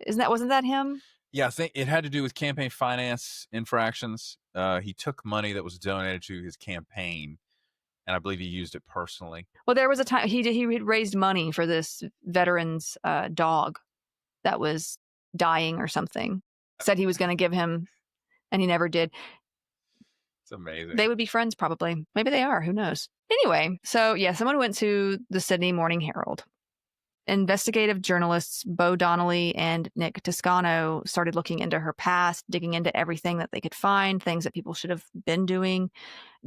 Wasn't that him? Yeah, I think it had to do with campaign finance infractions. He took money that was donated to his campaign, and I believe he used it personally. Well, there was a time he raised money for this veteran's dog that was dying or something. Said he was going to give him, and he never did. It's amazing. They would be friends probably. Maybe they are. Who knows? Anyway, so yeah, someone went to the Sydney Morning Herald. Investigative journalists Bo Donnelly and Nick Toscano started looking into her past, digging into everything that they could find, things that people should have been doing.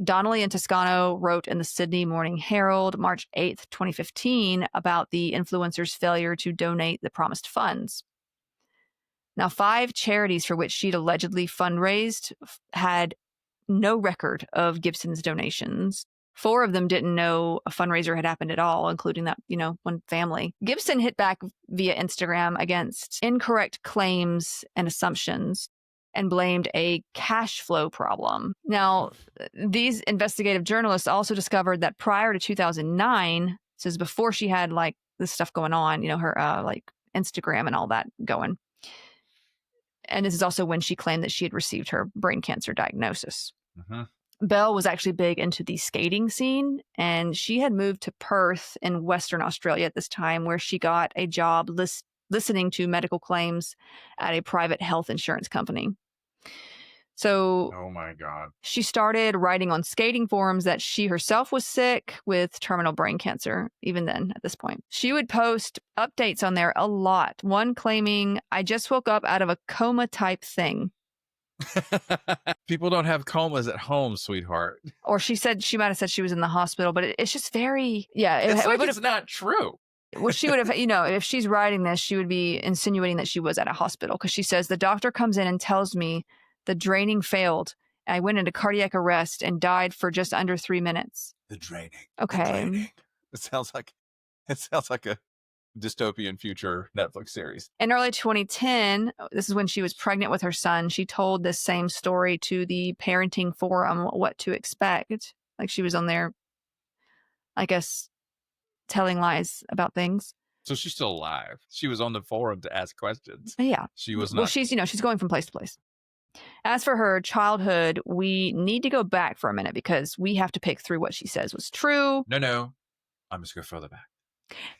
Donnelly and Toscano wrote in the Sydney Morning Herald, March 8th, 2015, about the influencer's failure to donate the promised funds. Now, 5 charities for which she'd allegedly fundraised had no record of Gibson's donations. 4 of them didn't know a fundraiser had happened at all, including that, one family. Gibson hit back via Instagram against incorrect claims and assumptions and blamed a cash flow problem. Now, these investigative journalists also discovered that prior to 2009, this is before she had like this stuff going on, her like Instagram and all that going. And this is also when she claimed that she had received her brain cancer diagnosis. Mm-hmm. Belle was actually big into the skating scene, and she had moved to Perth in Western Australia at this time, where she got a job listening to medical claims at a private health insurance company. So, oh my God, she started writing on skating forums that she herself was sick with terminal brain cancer. Even then, at this point, she would post updates on there a lot. One claiming, "I just woke up out of a coma type thing." People don't have comas at home, sweetheart. Or she might have said she was in the hospital, but it's just very, yeah. It's not true. Well, she would have, if she's writing this, she would be insinuating that she was at a hospital, because she says, "The doctor comes in and tells me the draining failed. I went into cardiac arrest and died for just under 3 minutes." The draining. Okay. The draining. It sounds like a dystopian future Netflix series. In early 2010, this is when she was pregnant with her son, she told this same story to the parenting forum, What to Expect. Like she was on there, I guess, telling lies about things. So she's still alive. She was on the forum to ask questions. Yeah. She was Well, not. she's going from place to place. As for her childhood, we need to go back for a minute because we have to pick through what she says was true. No. I'm just going to further back.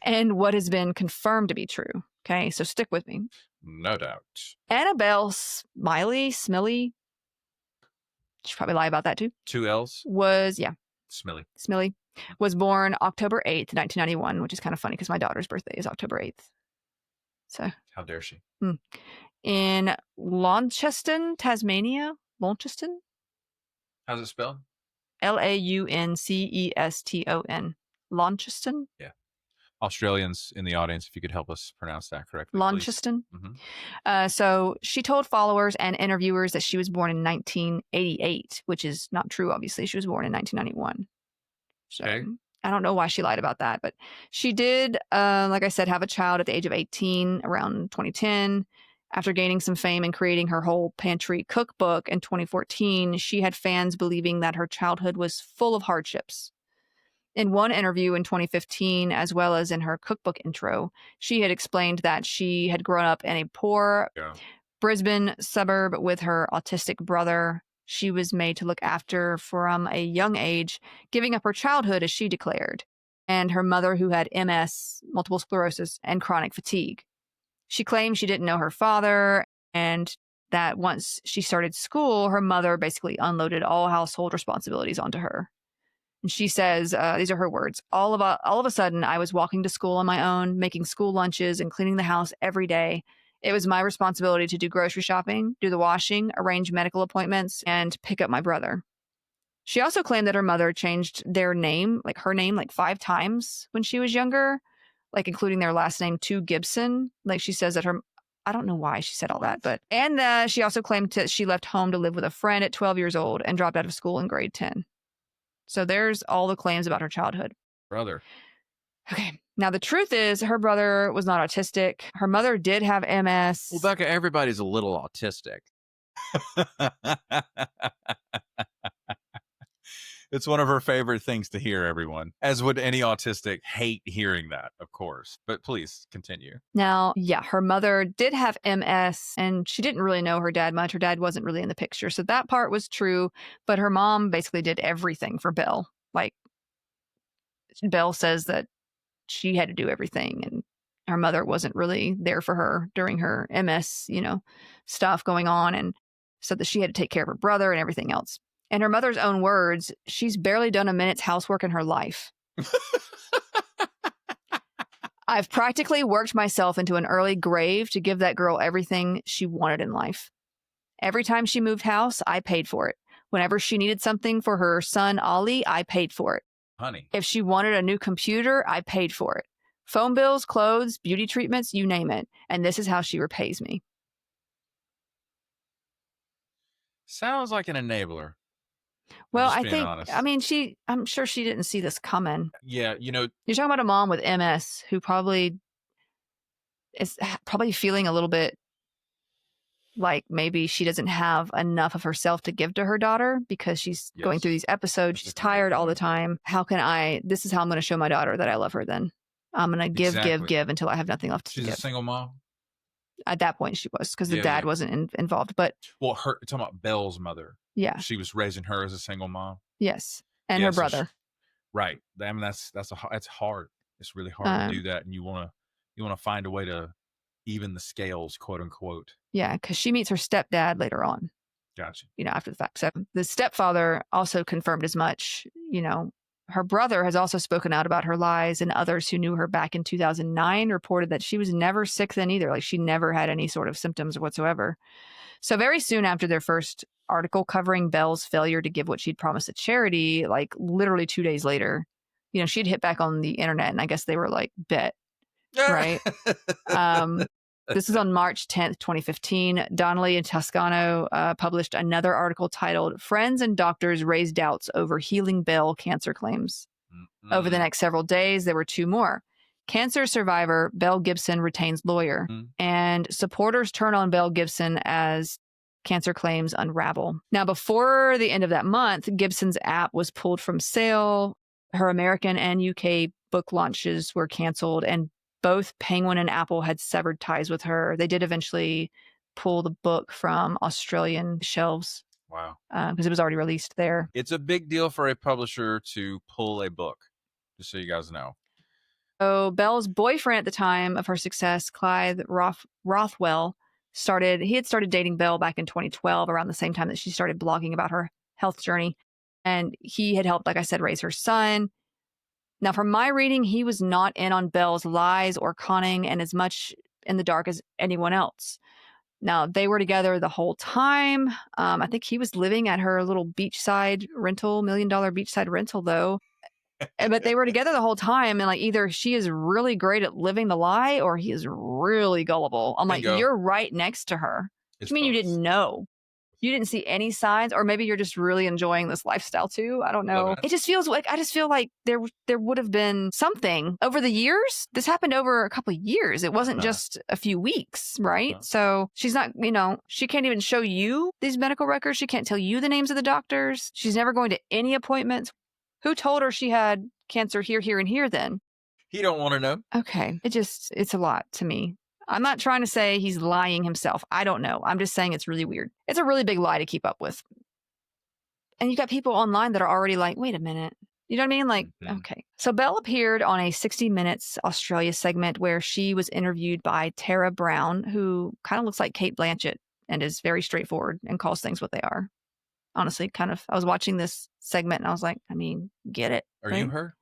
And what has been confirmed to be true. Okay, so stick with me. No doubt. Annabelle Smiley, should probably lie about that too. 2 L's? Smiley, was born October 8th, 1991, which is kind of funny because my daughter's birthday is October 8th. So. How dare she? In Launceston, Tasmania. Launceston? How's it spelled? Launceston. Launceston? Yeah. Australians in the audience, if you could help us pronounce that correctly. Launceston. Mm-hmm. So she told followers and interviewers that she was born in 1988, which is not true, obviously. She was born in 1991. So Okay. I don't know why she lied about that, but she did, like I said, have a child at the age of 18 around 2010. After gaining some fame and creating her whole pantry cookbook in 2014, she had fans believing that her childhood was full of hardships. In one interview in 2015, as well as in her cookbook intro, she had explained that she had grown up in a poor Brisbane suburb with her autistic brother. She was made to look after from a young age, giving up her childhood, as she declared, and her mother, who had MS, multiple sclerosis, and chronic fatigue. She claimed she didn't know her father, and that once she started school, her mother basically unloaded all household responsibilities onto her. And she says, these are her words, all of a sudden, I was walking to school on my own, making school lunches and cleaning the house every day. It was my responsibility to do grocery shopping, do the washing, arrange medical appointments, and pick up my brother. She also claimed that her mother changed her name 5 times when she was younger, like including their last name to Gibson. Like she says that I don't know why she said all that, and she also claimed that she left home to live with a friend at 12 years old and dropped out of school in grade 10. So there's all the claims about her childhood. Brother. Okay. Now, the truth is her brother was not autistic. Her mother did have MS. Well, Becca, everybody's a little autistic. It's one of her favorite things to hear, everyone. As would any autistic hate hearing that, of course. But please continue. Now, yeah, her mother did have MS, and she didn't really know her dad much. Her dad wasn't really in the picture. So that part was true. But her mom basically did everything for Belle. Like, Belle says that she had to do everything, and her mother wasn't really there for her during her MS, stuff going on. And so that she had to take care of her brother and everything else. In her mother's own words, she's barely done a minute's housework in her life. I've practically worked myself into an early grave to give that girl everything she wanted in life. Every time she moved house, I paid for it. Whenever she needed something for her son, Ollie, I paid for it. Honey. If she wanted a new computer, I paid for it. Phone bills, clothes, beauty treatments, you name it. And this is how she repays me. Sounds like an enabler. Well, I'm sure she didn't see this coming. Yeah, You're talking about a mom with MS who probably is feeling a little bit like maybe she doesn't have enough of herself to give to her daughter because she's going through these episodes. She's tired all the time. This is how I'm going to show my daughter that I love her then. I'm going to give until I have nothing left to give. She's a single mom? At that point she was, because the dad wasn't involved. But well, talking about Belle's mother. Yeah. She was raising her as a single mom. Yes. And her brother. Right. I mean, that's hard. It's really hard to do that. And you want to find a way to even the scales, quote unquote. Yeah. Because she meets her stepdad later on. Gotcha. After the fact. So the stepfather also confirmed as much. Her brother has also spoken out about her lies, and others who knew her back in 2009 reported that she was never sick then either. Like she never had any sort of symptoms whatsoever. So very soon after their first article covering Belle's failure to give what she'd promised to charity, like literally 2 days later, she'd hit back on the internet, and I guess they were like, bet, right? This is on March 10th, 2015. Donnelly and Toscano published another article titled "Friends and Doctors Raise Doubts Over Healing Belle Cancer Claims." Mm-hmm. Over the next several days, there were 2 more. Cancer survivor Belle Gibson retains lawyer, and supporters turn on Belle Gibson as cancer claims unravel. Now, before the end of that month, Gibson's app was pulled from sale. Her American and UK book launches were canceled, and both Penguin and Apple had severed ties with her. They did eventually pull the book from Australian shelves. Wow. Because it was already released there. It's a big deal for a publisher to pull a book, just so you guys know. So Belle's boyfriend at the time of her success, Clyde Rothwell, he had started dating Belle back in 2012, around the same time that she started blogging about her health journey. And he had helped, like I said, raise her son. Now, from my reading, he was not in on Belle's lies or conning and as much in the dark as anyone else. Now, they were together the whole time. I think he was living at her little beachside rental, $1 million beachside rental, though. But they were together the whole time. And like, either she is really great at living the lie or he is really gullible. I'm Bingo. like, you're right next to her. It's You mean both. you didn't know? You didn't see any signs, or maybe you're just really enjoying this lifestyle too. I don't know. It just feels like, I just feel like there would have been something over the years. This happened over a couple of years. It wasn't just a few weeks, right? So she's not, she can't even show you these medical records. She can't tell you the names of the doctors. She's never going to any appointments. Who told her she had cancer here, here, and here then? He don't want to know. Okay. It's a lot to me. I'm not trying to say he's lying himself. I don't know. I'm just saying it's really weird. It's a really big lie to keep up with. And you got people online that are already like, wait a minute. You know what I mean? Like, okay. So Belle appeared on a 60 Minutes Australia segment where she was interviewed by Tara Brown, who kind of looks like Cate Blanchett and is very straightforward and calls things what they are. Honestly, I was watching this segment and I was like, I mean, get it. Are you her?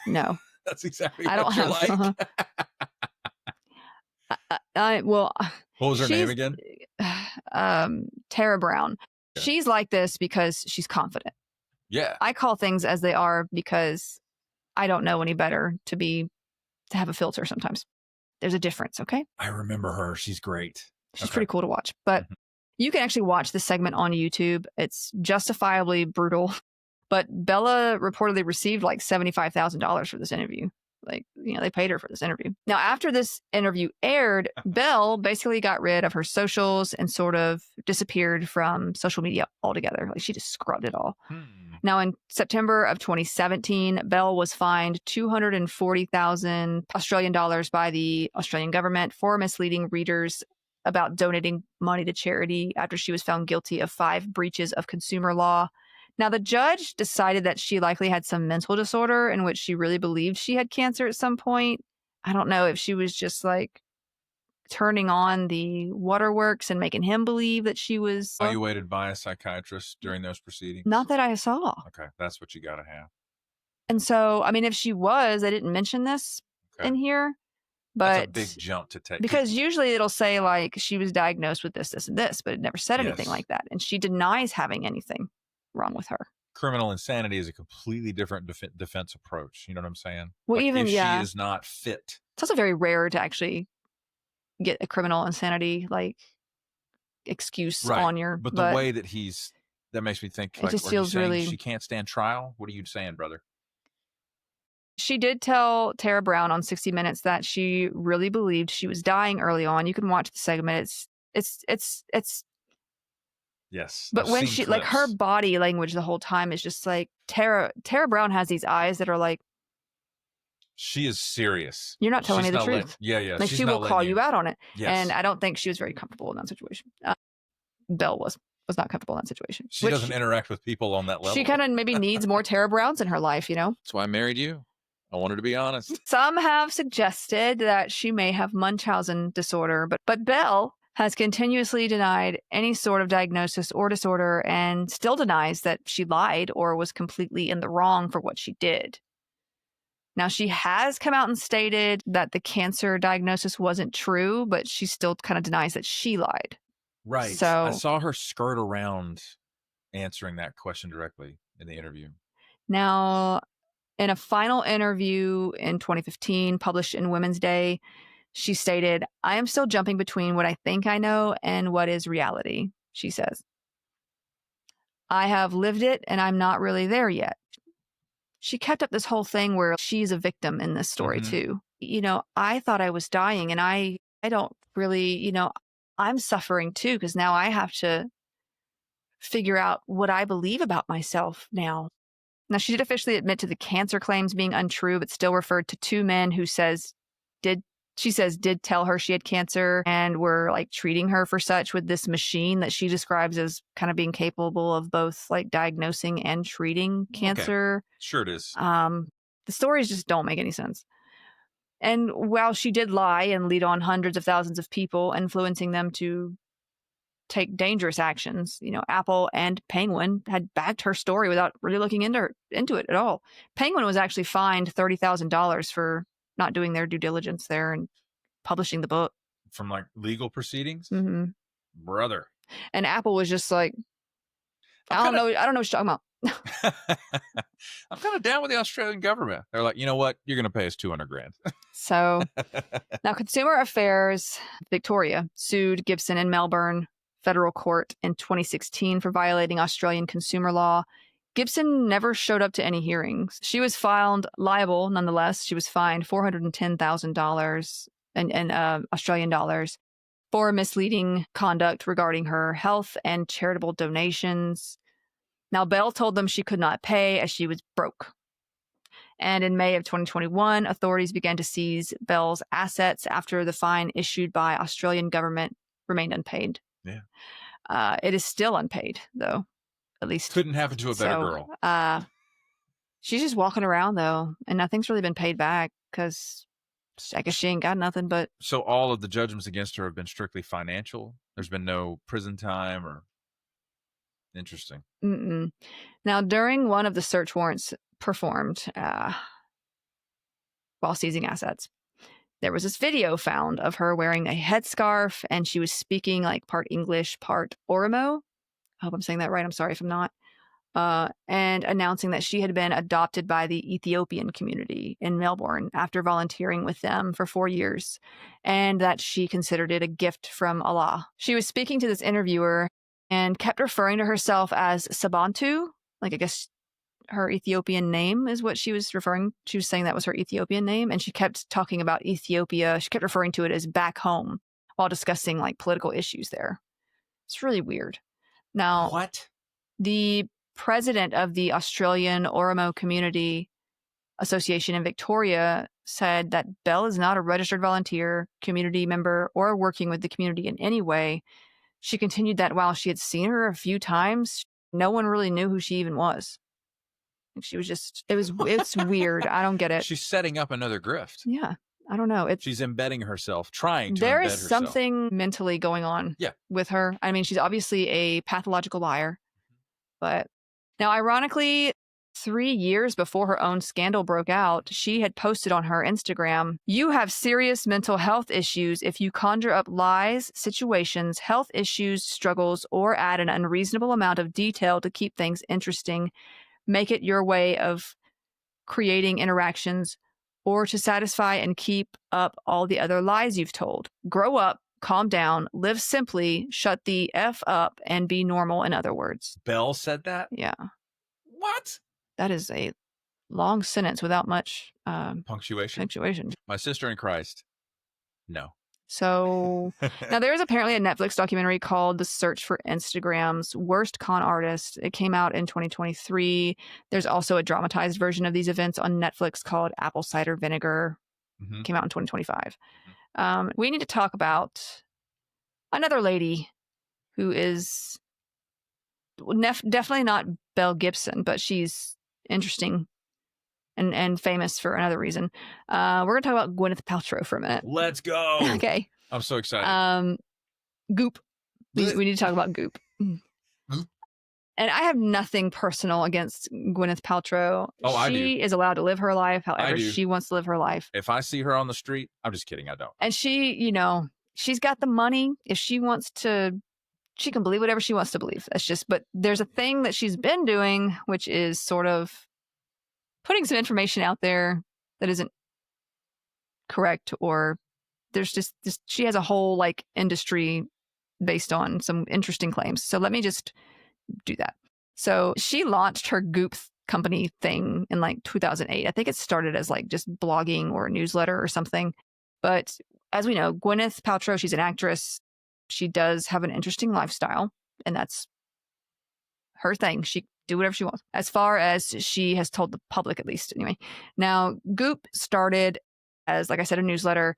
No. That's exactly I what don't you're have, like. what was her name again? Tara Brown. Yeah. She's like this because she's confident. Yeah. I call things as they are because I don't know any better to have a filter sometimes. There's a difference, okay? I remember her. She's great. She's pretty cool to watch. But you can actually watch the segment on YouTube. It's justifiably brutal. But Bella reportedly received like $75,000 for this interview. Like, they paid her for this interview. Now, after this interview aired, Belle basically got rid of her socials and sort of disappeared from social media altogether. Like, she just scrubbed it all. Now, in September of 2017, Belle was fined 240,000 Australian dollars by the Australian government for misleading readers about donating money to charity after she was found guilty of 5 breaches of consumer law. Now, the judge decided that she likely had some mental disorder in which she really believed she had cancer at some point. I don't know if she was just like turning on the waterworks and making him believe that she was evaluated by a psychiatrist during those proceedings. Not that I saw. Okay, that's what you got to have. And so, I mean, if she was, I didn't mention this in here, but that's a big jump to take. Because usually it'll say like she was diagnosed with this, this, and this, but it never said anything like that. And she denies having anything wrong with her. Criminal insanity is a completely different defense approach. You know what I'm saying? Well, like even if she is not fit. It's also very rare to actually get a criminal insanity like excuse on your. But the way that that makes me think. It just feels really. She can't stand trial. What are you saying, brother? She did tell Tara Brown on 60 Minutes that she really believed she was dying early on. You can watch the segment. It's. Yes. But when she, like, her body language the whole time is just like, Tara Brown has these eyes that are like, she is serious. You're not telling me the truth. Yeah. Like, she will call you out on it. Yes. And I don't think she was very comfortable in that situation. Belle was not comfortable in that situation. She doesn't interact with people on that level. She kind of maybe needs more Tara Browns in her life, That's why I married you. I wanted to be honest. Some have suggested that she may have Munchausen disorder, but Belle has continuously denied any sort of diagnosis or disorder and still denies that she lied or was completely in the wrong for what she did. Now, she has come out and stated that the cancer diagnosis wasn't true, but she still kind of denies that she lied. Right. So I saw her skirt around answering that question directly in the interview. Now, in a final interview in 2015, published in Women's Day, she stated, "I am still jumping between what I think I know and what is reality," she says. "I have lived it and I'm not really there yet." She kept up this whole thing where she's a victim in this story too. I thought I was dying and I don't really, I'm suffering too because now I have to figure out what I believe about myself now. Now, she did officially admit to the cancer claims being untrue, but still referred to 2 men who says did she says did tell her she had cancer and were like treating her for such with this machine that she describes as kind of being capable of both like diagnosing and treating cancer. Sure it is. The stories just don't make any sense. And while she did lie and lead on hundreds of thousands of people, influencing them to take dangerous actions, Apple and Penguin had backed her story without really looking into it at all. Penguin was actually fined $30,000 for not doing their due diligence there and publishing the book. From like legal proceedings? Mm-hmm. Brother. And Apple was just like, I don't know what you're talking about. I'm kind of down with the Australian government. They're like, you know what? You're going to pay us $200,000. So now Consumer Affairs Victoria sued Gibson in Melbourne federal court in 2016 for violating Australian consumer law. Gibson never showed up to any hearings. She was found liable nonetheless. She was fined $410,000 in Australian dollars for misleading conduct regarding her health and charitable donations. Now, Belle told them she could not pay as she was broke. And in May of 2021, authorities began to seize Belle's assets after the fine issued by Australian government remained unpaid. Yeah. It is still unpaid, though. At least couldn't happen to a better girl. She's just walking around though, and nothing's really been paid back because I guess she ain't got nothing. But so all of the judgments against her have been strictly financial. There's been no prison time or interesting. Mm-mm. Now, during one of the search warrants performed while seizing assets, there was this video found of her wearing a headscarf, and she was speaking like part English, part Oromo. I hope I'm saying that right. I'm sorry if I'm not. And announcing that she had been adopted by the Ethiopian community in Melbourne after volunteering with them for 4 years, and that she considered it a gift from Allah. She was speaking to this interviewer and kept referring to herself as Sabantu. Like, I guess her Ethiopian name is what she was referring. She was saying that was her Ethiopian name, and she kept talking about Ethiopia. She kept referring to it as back home while discussing like political issues there. It's really weird. Now, what? The president of the Australian Oromo Community Association in Victoria said that Belle is not a registered volunteer, community member, or working with the community in any way. She continued that while she had seen her a few times, no one really knew who she even was. She was just, it's weird. I don't get it. She's setting up another grift. Yeah. I don't know. She's embedding herself, trying to there embed is herself. Something mentally going on with her. I mean, she's obviously a pathological liar. But now, ironically, 3 years before her own scandal broke out, she had posted on her Instagram, "You have serious mental health issues if you conjure up lies, situations, health issues, struggles, or add an unreasonable amount of detail to keep things interesting. Make it your way of creating interactions or to satisfy and keep up all the other lies you've told. Grow up, calm down, live simply, shut the F up, and be normal," in other words. Belle said that? Yeah. What? That is a long sentence without much punctuation. My sister in Christ. No. So now there is apparently a Netflix documentary called The Search for Instagram's Worst Con Artist. It came out in 2023. There's also a dramatized version of these events on Netflix called Apple Cider Vinegar. Mm-hmm. Came out in 2025. We need to talk about another lady who is definitely not Belle Gibson, but she's interesting and famous for another reason. We're going to talk about Gwyneth Paltrow for a minute. Let's go. Okay. I'm so excited. Goop. We need to talk about Goop. And I have nothing personal against Gwyneth Paltrow. Oh, I do. She is allowed to live her life however she wants to live her life. If I see her on the street, I'm just kidding. I don't. And she, she's got the money. If she wants to, she can believe whatever she wants to believe. That's just, but there's a thing that she's been doing, which is sort of putting some information out there that isn't correct, or there's just she has a whole like industry based on some interesting claims. So let me just do that. So she launched her Goop company thing in like 2008. I think it started as like just blogging or a newsletter or something. But as we know, Gwyneth Paltrow, she's an actress. She does have an interesting lifestyle, and that's her thing. She do whatever she wants, as far as she has told the public, at least anyway. Now, Goop started as, like I said, a newsletter.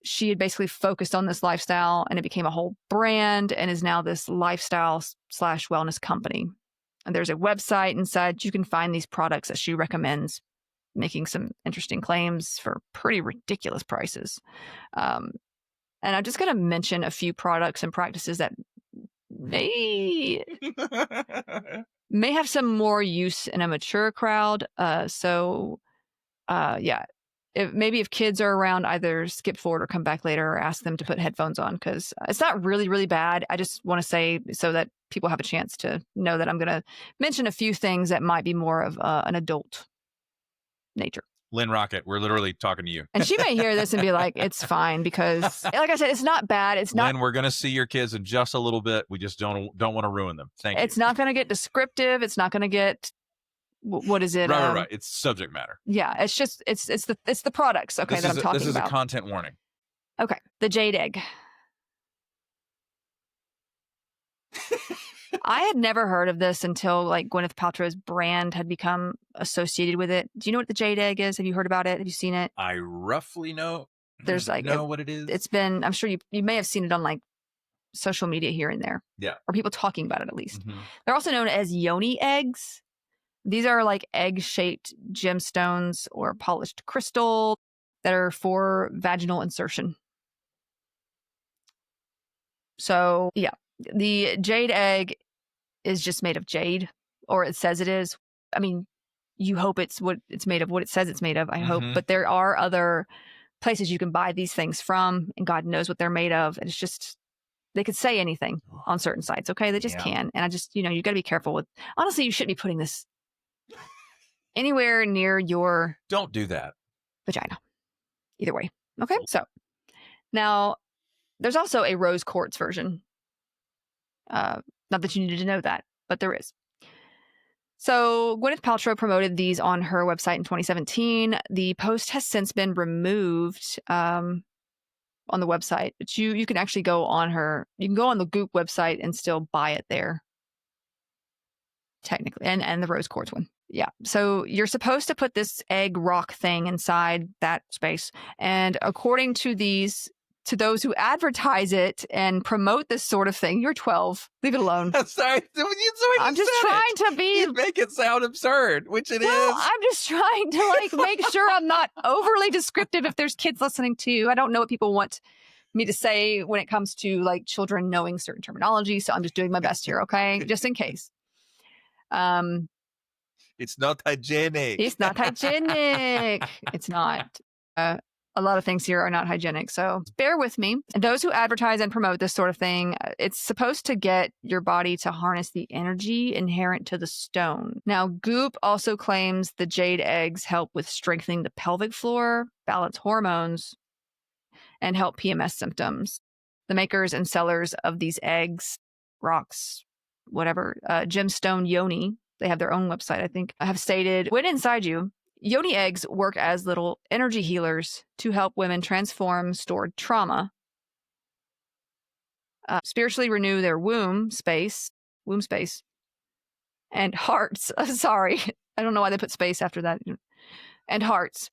she had basically focused on this lifestyle, and it became a whole brand and is now this lifestyle/wellness company. And there's a website inside. You can find these products that she recommends, making some interesting claims for pretty ridiculous prices. And I'm just going to mention a few products and practices that may have some more use in a mature crowd. If kids are around, either skip forward or come back later, or ask them to put headphones on, because it's not really, really bad. I just want to say, so that people have a chance to know, that I'm going to mention a few things that might be more of an adult nature. Lynn Rocket, we're literally talking to you. And she may hear this and be like, it's fine, because like I said, it's not bad. It's not. Lynn, we're going to see your kids in just a little bit. We just don't want to ruin them. Thank you. It's not going to get descriptive. It's not going to get, what is it? Right. It's subject matter. Yeah. It's just, it's the products. Okay. I'm talking about. This is a content warning. Okay. The Jade egg. I had never heard of this until like Gwyneth Paltrow's brand had become associated with it. Do you know what the Jade egg is? Have you heard about it? Have you seen it? I roughly know. There's like know what it is. It's been, I'm sure you may have seen it on like social media here and there. Yeah. Or people talking about it at least. Mm-hmm. They're also known as yoni eggs. These are like egg-shaped gemstones or polished crystal that are for vaginal insertion. So yeah, the jade egg is just made of jade, or it says it is. I mean, you hope it's what it's made of, what it says it's made of, I hope. But there are other places you can buy these things from, and God knows what they're made of. And it's just, they could say anything on certain sites. Okay. They just can. And I just, you got to be careful with, honestly, you shouldn't be putting this anywhere near your. Don't do that. Vagina. Either way. Okay. So now there's also a rose quartz version. Not that you needed to know that, but there is. So Gwyneth Paltrow promoted these on her website in 2017. The post has since been removed on the website, but you can actually go on you can go on the Goop website and still buy it there. Technically, and the rose quartz one. Yeah. So you're supposed to put this egg rock thing inside that space. And according to to those who advertise it and promote this sort of thing, you're 12. Leave it alone. Sorry. I'm just trying to be. You make it sound absurd, which it is. I'm just trying to make sure I'm not overly descriptive if there's kids listening too. I don't know what people want me to say when it comes to like children knowing certain terminology. So I'm just doing my best here. Okay. Just in case. It's not hygienic. It's not hygienic. It's not. A lot of things here are not hygienic. So bear with me. And those who advertise and promote this sort of thing, it's supposed to get your body to harness the energy inherent to the stone. Now, Goop also claims the jade eggs help with strengthening the pelvic floor, balance hormones, and help PMS symptoms. The makers and sellers of these eggs, rocks, whatever, gemstone yoni, they have their own website, I think, have stated, when inside you, yoni eggs work as little energy healers to help women transform stored trauma, spiritually renew their womb space, and hearts. Sorry, I don't know why they put space after that. And hearts.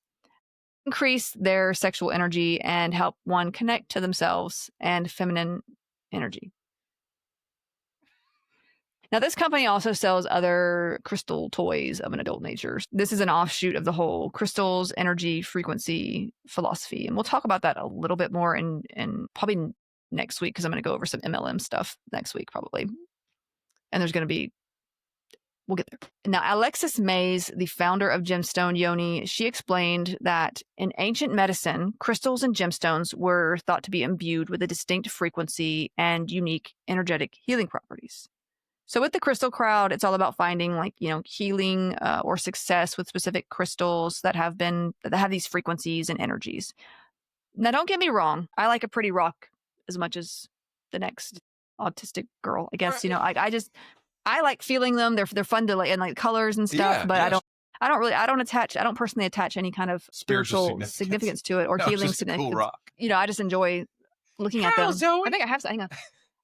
Increase their sexual energy and help one connect to themselves and feminine energy. Now, this company also sells other crystal toys of an adult nature. This is an offshoot of the whole crystals, energy, frequency philosophy. And we'll talk about that a little bit more in probably next week, because I'm going to go over some MLM stuff next week, probably. And there's going to be, we'll get there. Now, Alexis Mays, the founder of Gemstone Yoni, she explained that in ancient medicine, crystals and gemstones were thought to be imbued with a distinct frequency and unique energetic healing properties. So with the crystal crowd, it's all about finding healing or success with specific crystals that have these frequencies and energies. Now, don't get me wrong. I like a pretty rock as much as the next autistic girl, I guess. I like feeling them. They're fun to and like colors and stuff, but yeah. I don't personally attach any kind of spiritual significance to it or healing significance. Cool rock. I just enjoy looking at them. Zoe? I think I have. Hang on.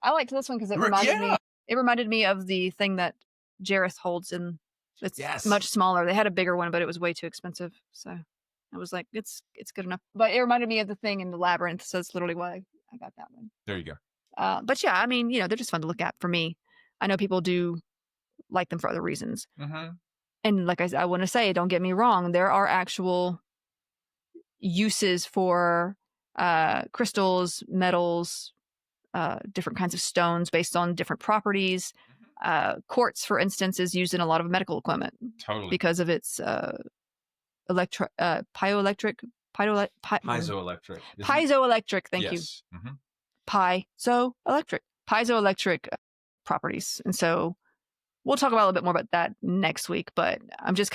I liked this one because it reminded me. It reminded me of the thing that Jareth holds, and it's much smaller. They had a bigger one, but it was way too expensive. So I I was like, it's good enough. But it reminded me of the thing in the Labyrinth, so it's literally why I got that one. There you go. But yeah, I mean, they're just fun to look at for me. I know people do like them for other reasons. Mm-hmm. And like I want to say, don't get me wrong, there are actual uses for crystals, metals, different kinds of stones based on different properties. Quartz, for instance, is used in a lot of medical equipment. Totally. Because of its piezoelectric. Piezoelectric, thank you. Mm-hmm. Piezoelectric properties. And so we'll talk about a little bit more about that next week, but I'm just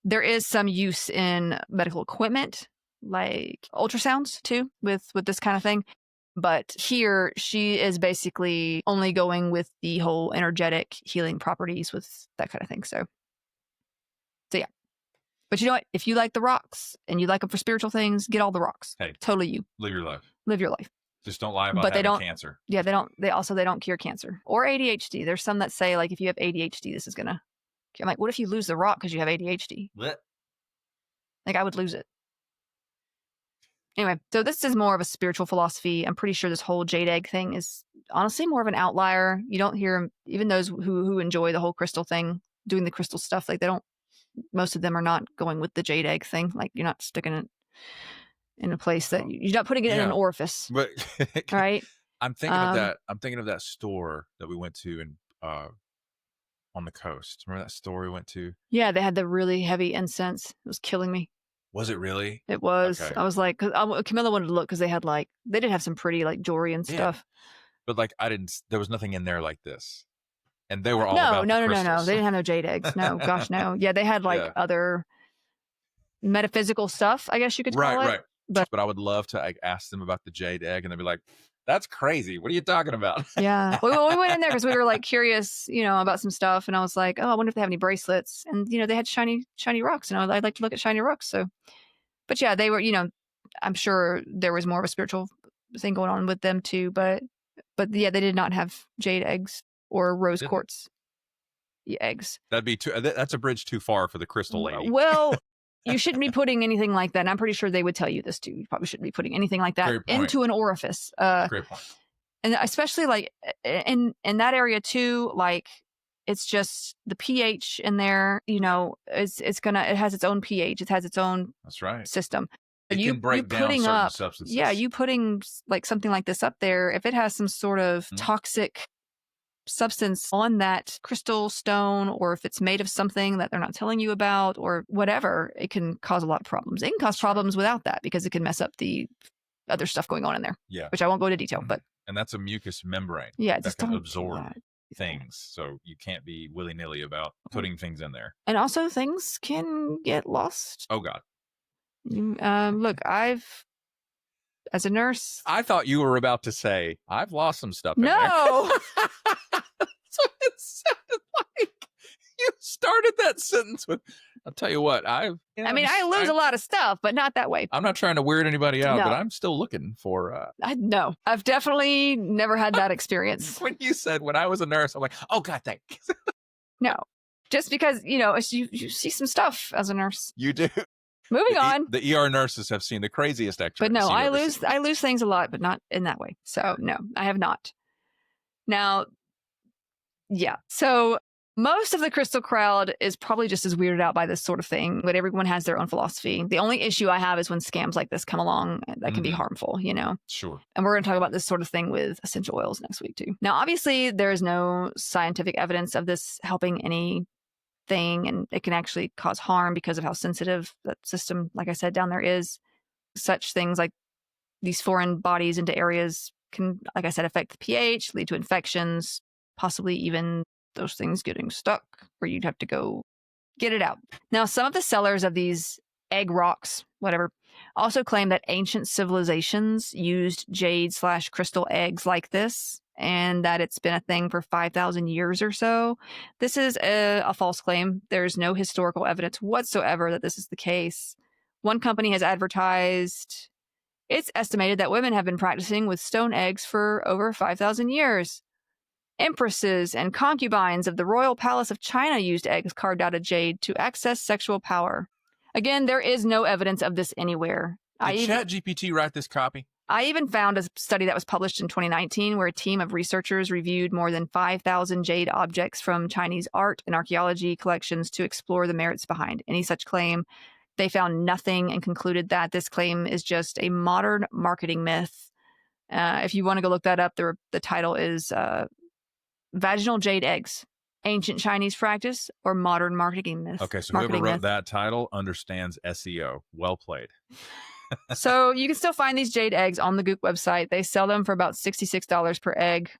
there is some use in medical equipment, like ultrasounds too, with this kind of thing. But here she is basically only going with the whole energetic healing properties with that kind of thing. So yeah. But you know what? If you like the rocks and you like them for spiritual things, get all the rocks. Hey, totally you. Live your life. Live your life. Just don't lie about having cancer. Yeah, they don't. They don't cure cancer or ADHD. There's some that say like if you have ADHD, this is gonna. I'm like, what if you lose the rock because you have ADHD? What? Like I would lose it. Anyway, so this is more of a spiritual philosophy. I'm pretty sure this whole jade egg thing is honestly more of an outlier. You don't hear even those who enjoy the whole crystal thing, doing the crystal stuff. Like they don't. Most of them are not going with the jade egg thing. Like you're not sticking it in a place that you're not putting it in an orifice. But right. I'm thinking of that. I'm thinking of that store that we went to in on the coast. Remember that store we went to? Yeah, they had the really heavy incense. It was killing me. Was it really? It was. Okay. I was like, Camilla wanted to look because they did have some pretty like jewelry and stuff. But like there was nothing in there like this. And they were all no. They didn't have no jade eggs. No, gosh, no. Yeah, they had like other metaphysical stuff, I guess you could call it. Right. But I would love to ask them about the jade egg, and they'd be like, "That's crazy. What are you talking about?" Yeah, we went in there because we were like curious, about some stuff, and I was like, "Oh, I wonder if they have any bracelets." And they had shiny rocks, and I'd like to look at shiny rocks. So, but yeah, they were, I'm sure there was more of a spiritual thing going on with them too. But yeah, they did not have jade eggs or rose quartz eggs. That'd be that's a bridge too far for the crystal lady. Well. You shouldn't be putting anything like that. And I'm pretty sure they would tell you this too. You probably shouldn't be putting anything like that into an orifice. Great point. And especially like in that area too, like it's just the pH in there, it has its own pH. It has its own system. It can break down certain substances. Yeah, you putting like something like this up there, if it has some sort of toxic substance on that crystal stone, or if it's made of something that they're not telling you about or whatever, it can cause a lot of problems. It can cause problems without that because it can mess up the other stuff going on in there. Yeah. Which I won't go into detail, but. And that's a mucus membrane. Yeah. That can absorb things. So you can't be willy-nilly about putting things in there. And also things can get lost. Oh God. Look, as a nurse. I thought you were about to say, I've lost some stuff. No. That's what it sounded like. You started that sentence with, I'll tell you what, I lose a lot of stuff, but not that way. I'm not trying to weird anybody out, but I'm still looking for. No, I've definitely never had that experience. When you said, when I was a nurse, I'm like, oh God, thanks. No, just because, you see some stuff as a nurse. You do. Moving on. The ER nurses have seen the craziest X-rays. But no, I lose things a lot, but not in that way. So no, I have not. Now, yeah. So most of the crystal crowd is probably just as weirded out by this sort of thing, but everyone has their own philosophy. The only issue I have is when scams like this come along that can be harmful, Sure. And we're going to talk about this sort of thing with essential oils next week too. Now, obviously, there is no scientific evidence of this helping anything, and it can actually cause harm because of how sensitive that system, like I said, down there is. Such things like these foreign bodies into areas can, like I said, affect the pH, lead to infections, possibly even those things getting stuck where you'd have to go get it out. Now, some of the sellers of these egg rocks, whatever, also claim that ancient civilizations used jade/crystal eggs like this, and that it's been a thing for 5,000 years or so. This is a false claim. There's no historical evidence whatsoever that this is the case. One company has advertised it's estimated that women have been practicing with stone eggs for over 5,000 years. Empresses and concubines of the royal palace of China used eggs carved out of jade to access sexual power. Again, there is no evidence of this anywhere. Did ChatGPT write this copy? I even found a study that was published in 2019 where a team of researchers reviewed more than 5,000 jade objects from Chinese art and archaeology collections to explore the merits behind any such claim. They found nothing and concluded that this claim is just a modern marketing myth. If you want to go look that up, the title is Vaginal Jade Eggs, Ancient Chinese Practice or Modern Marketing Myth. Okay, so whoever wrote that title understands SEO. Well played. So you can still find these jade eggs on the Goop website. They sell them for about $66 per egg.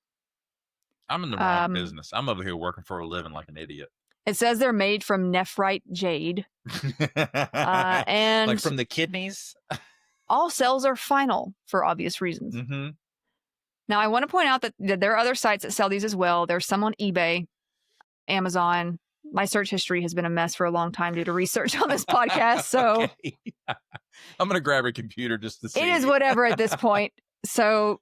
I'm in the wrong business. I'm over here working for a living like an idiot. It says they're made from nephrite jade. And like from the kidneys? All cells are final for obvious reasons. Mm-hmm. Now, I want to point out that there are other sites that sell these as well. There's some on eBay, Amazon. My search history has been a mess for a long time due to research on this podcast. So okay. I'm going to grab a computer just to see. It is whatever at this point. So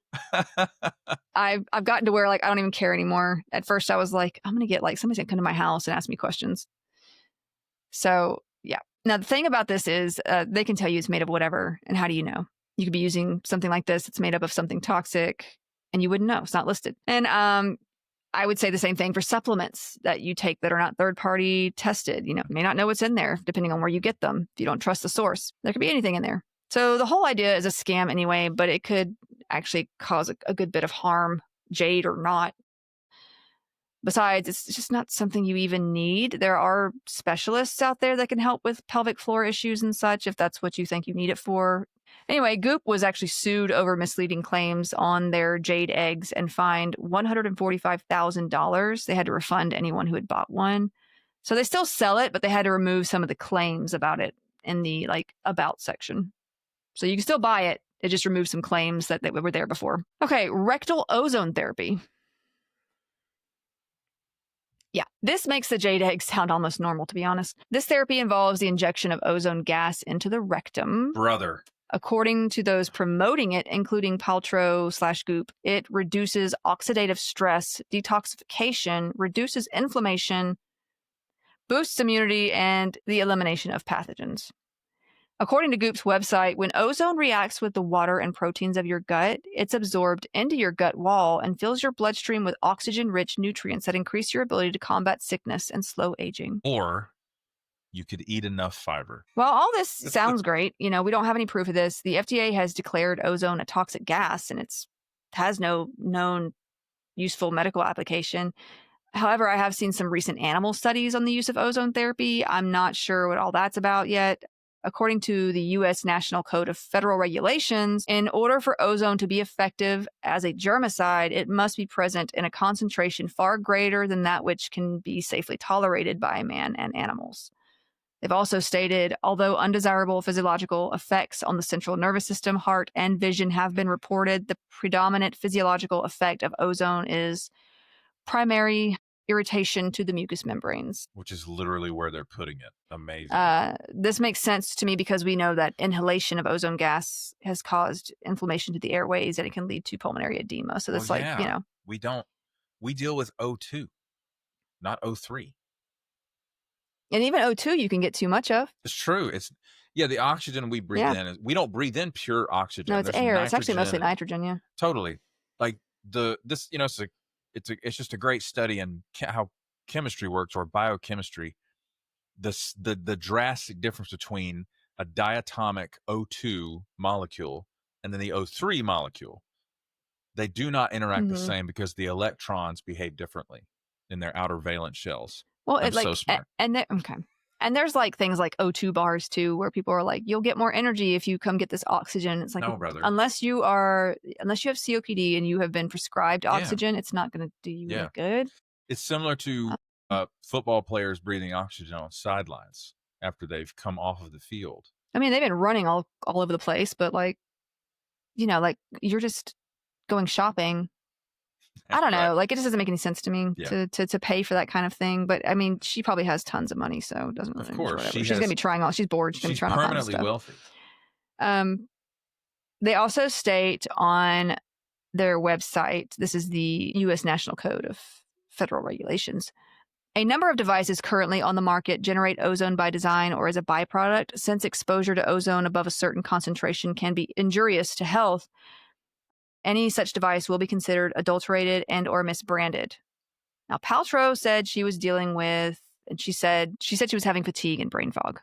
I've gotten to where like I don't even care anymore. At first I was like, I'm going to get like somebody's going to come to my house and ask me questions. So yeah. Now the thing about this is they can tell you it's made of whatever. And how do you know? You could be using something like this. It's made up of something toxic and you wouldn't know. It's not listed. And I would say the same thing for supplements that you take that are not third-party tested. You may not know what's in there depending on where you get them. If you don't trust the source, there could be anything in there. So the whole idea is a scam anyway, but it could actually cause a good bit of harm, jade or not. Besides, it's just not something you even need. There are specialists out there that can help with pelvic floor issues and such if that's what you think you need it for. Anyway, Goop was actually sued over misleading claims on their jade eggs and fined $145,000. They had to refund anyone who had bought one. So they still sell it, but they had to remove some of the claims about it in the about section. So you can still buy it. It just removed some claims that were there before. Okay, rectal ozone therapy. Yeah, this makes the jade egg sound almost normal, to be honest. This therapy involves the injection of ozone gas into the rectum. Brother. According to those promoting it, including Paltrow / Goop, it reduces oxidative stress, detoxification, reduces inflammation, boosts immunity, and the elimination of pathogens. According to Goop's website, when ozone reacts with the water and proteins of your gut, it's absorbed into your gut wall and fills your bloodstream with oxygen-rich nutrients that increase your ability to combat sickness and slow aging. Or you could eat enough fiber. Well, all this sounds great. We don't have any proof of this. The FDA has declared ozone a toxic gas, and it has no known useful medical application. However, I have seen some recent animal studies on the use of ozone therapy. I'm not sure what all that's about yet. According to the U.S. National Code of Federal Regulations, in order for ozone to be effective as a germicide, it must be present in a concentration far greater than that which can be safely tolerated by man and animals. They've also stated, although undesirable physiological effects on the central nervous system, heart, and vision have been reported, the predominant physiological effect of ozone is primary irritation to the mucous membranes. Which is literally where they're putting it. Amazing. This makes sense to me because we know that inhalation of ozone gas has caused inflammation to the airways and it can lead to pulmonary edema. So that's we deal with O2, not O3. And even O2 you can get too much of. It's true. The oxygen we breathe in, we don't breathe in pure oxygen. No, it's air. It's actually mostly nitrogen, yeah. Totally. It's just a great study in how chemistry works, or biochemistry. The drastic difference between a diatomic O2 molecule and then the O3 molecule. They do not interact the same because the electrons behave differently in their outer valence shells. Well, it's so smart. And there's things like O2 bars too, where people are like, you'll get more energy if you come get this oxygen. It's like, no, brother. Unless you have COPD and you have been prescribed oxygen, it's not going to do you any good. It's similar to football players breathing oxygen on sidelines after they've come off of the field. I mean, they've been running all over the place, but you're just going shopping. I don't know. It just doesn't make any sense to me to pay for that kind of thing. But I mean, she probably has tons of money, so it doesn't really matter. Of course, she's going to be trying all. She's bored. She's going to be trying all kinds of stuff. Permanently wealthy. They also state on their website, this is the U.S. National Code of Federal Regulations, A number of devices currently on the market generate ozone by design or as a byproduct. Since exposure to ozone above a certain concentration can be injurious to health, any such device will be considered adulterated and or misbranded. Now, Paltrow said she was dealing with, and she said she was having fatigue and brain fog.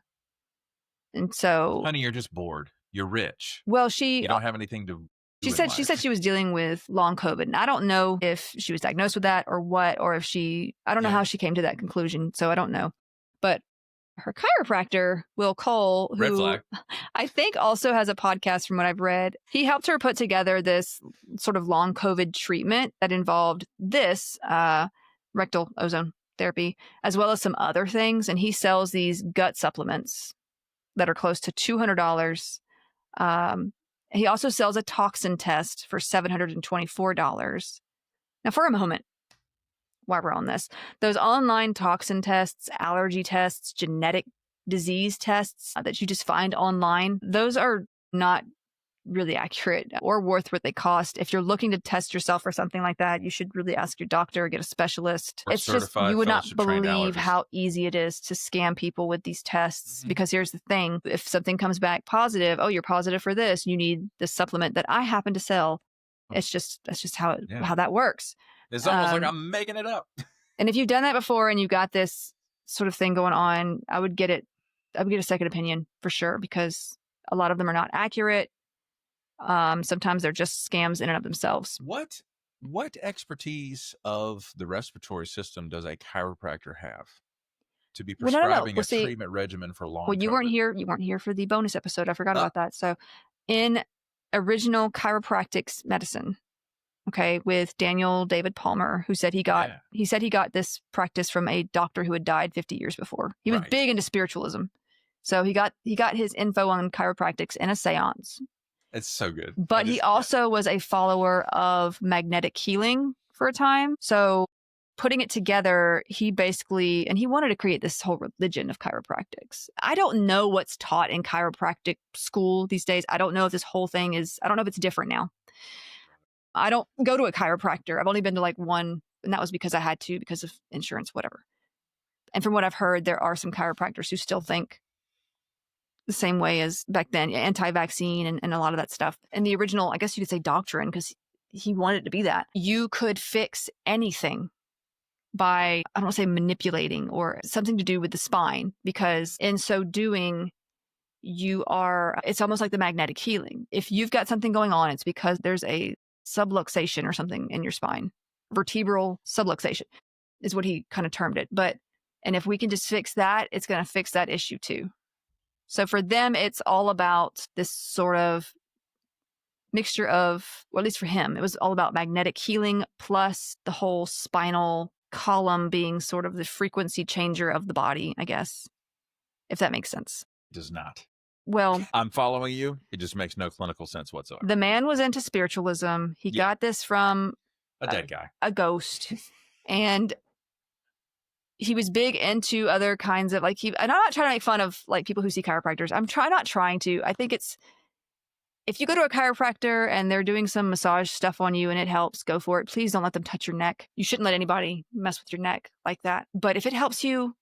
And so, honey, you're just bored. You're rich. well, You don't have anything to do she in said life. she was dealing with long COVID. And I don't know if she was diagnosed with that or what, or if I don't know how she came to that conclusion. So I don't know. But her chiropractor, Will Cole, Red who flag. I think also has a podcast from what I've read, he helped her put together this sort of long COVID treatment that involved this rectal ozone therapy, as well as some other things. And he sells these gut supplements that are close to $200. He also sells a toxin test for $724. Now, for a moment, while we're on this, those online toxin tests, allergy tests, genetic disease tests that you just find online, those are not really accurate or worth what they cost. If you're looking to test yourself for something like that, you should really ask your doctor, get a specialist. Or It's just, you would not believe how easy it is to scam people with these tests. Because here's the thing, if something comes back positive, oh, you're positive for this, you need this supplement that I happen to sell. That's just how that works. It's almost like I'm making it up. And if you've done that before and you got this sort of thing going on, I would get a second opinion for sure, because a lot of them are not accurate. Sometimes they're just scams in and of themselves. What expertise of the respiratory system does a chiropractor have to be prescribing a treatment regimen for long? Well, you weren't here for the bonus episode. I forgot about that. So in original chiropractic medicine, okay, with Daniel David Palmer, who said he got this practice from a doctor who had died 50 years before. He was big into spiritualism. So he got his info on chiropractics in a seance. It's so good. But he also was a follower of magnetic healing for a time. So putting it together, he wanted to create this whole religion of chiropractics. I don't know what's taught in chiropractic school these days. I don't know if this whole thing I don't know if it's different now. I don't go to a chiropractor. I've only been to like one, and that was because I had to, because of insurance, whatever. And from what I've heard, there are some chiropractors who still think the same way as back then, anti-vaccine and a lot of that stuff. And the original, I guess you could say doctrine, because he wanted it to be that. You could fix anything by, I don't want to say manipulating or something to do with the spine, because in so doing, it's almost like the magnetic healing. If you've got something going on, it's because there's a subluxation or something in your spine. Vertebral subluxation is what he kind of termed it. And if we can just fix that, it's going to fix that issue too. So for them, it's all about this sort of mixture of, or at least for him, it was all about magnetic healing plus the whole spinal column being sort of the frequency changer of the body, I guess, if that makes sense. It does not. Well, I'm following you. It just makes no clinical sense whatsoever. The man was into spiritualism. He got this from a dead guy, a ghost. And he was big into other kinds of and I'm not trying to make fun of like people who see chiropractors. Not trying to. I think it's, if you go to a chiropractor and they're doing some massage stuff on you and it helps, go for it. Please don't let them touch your neck. You shouldn't let anybody mess with your neck like that. But if it helps you,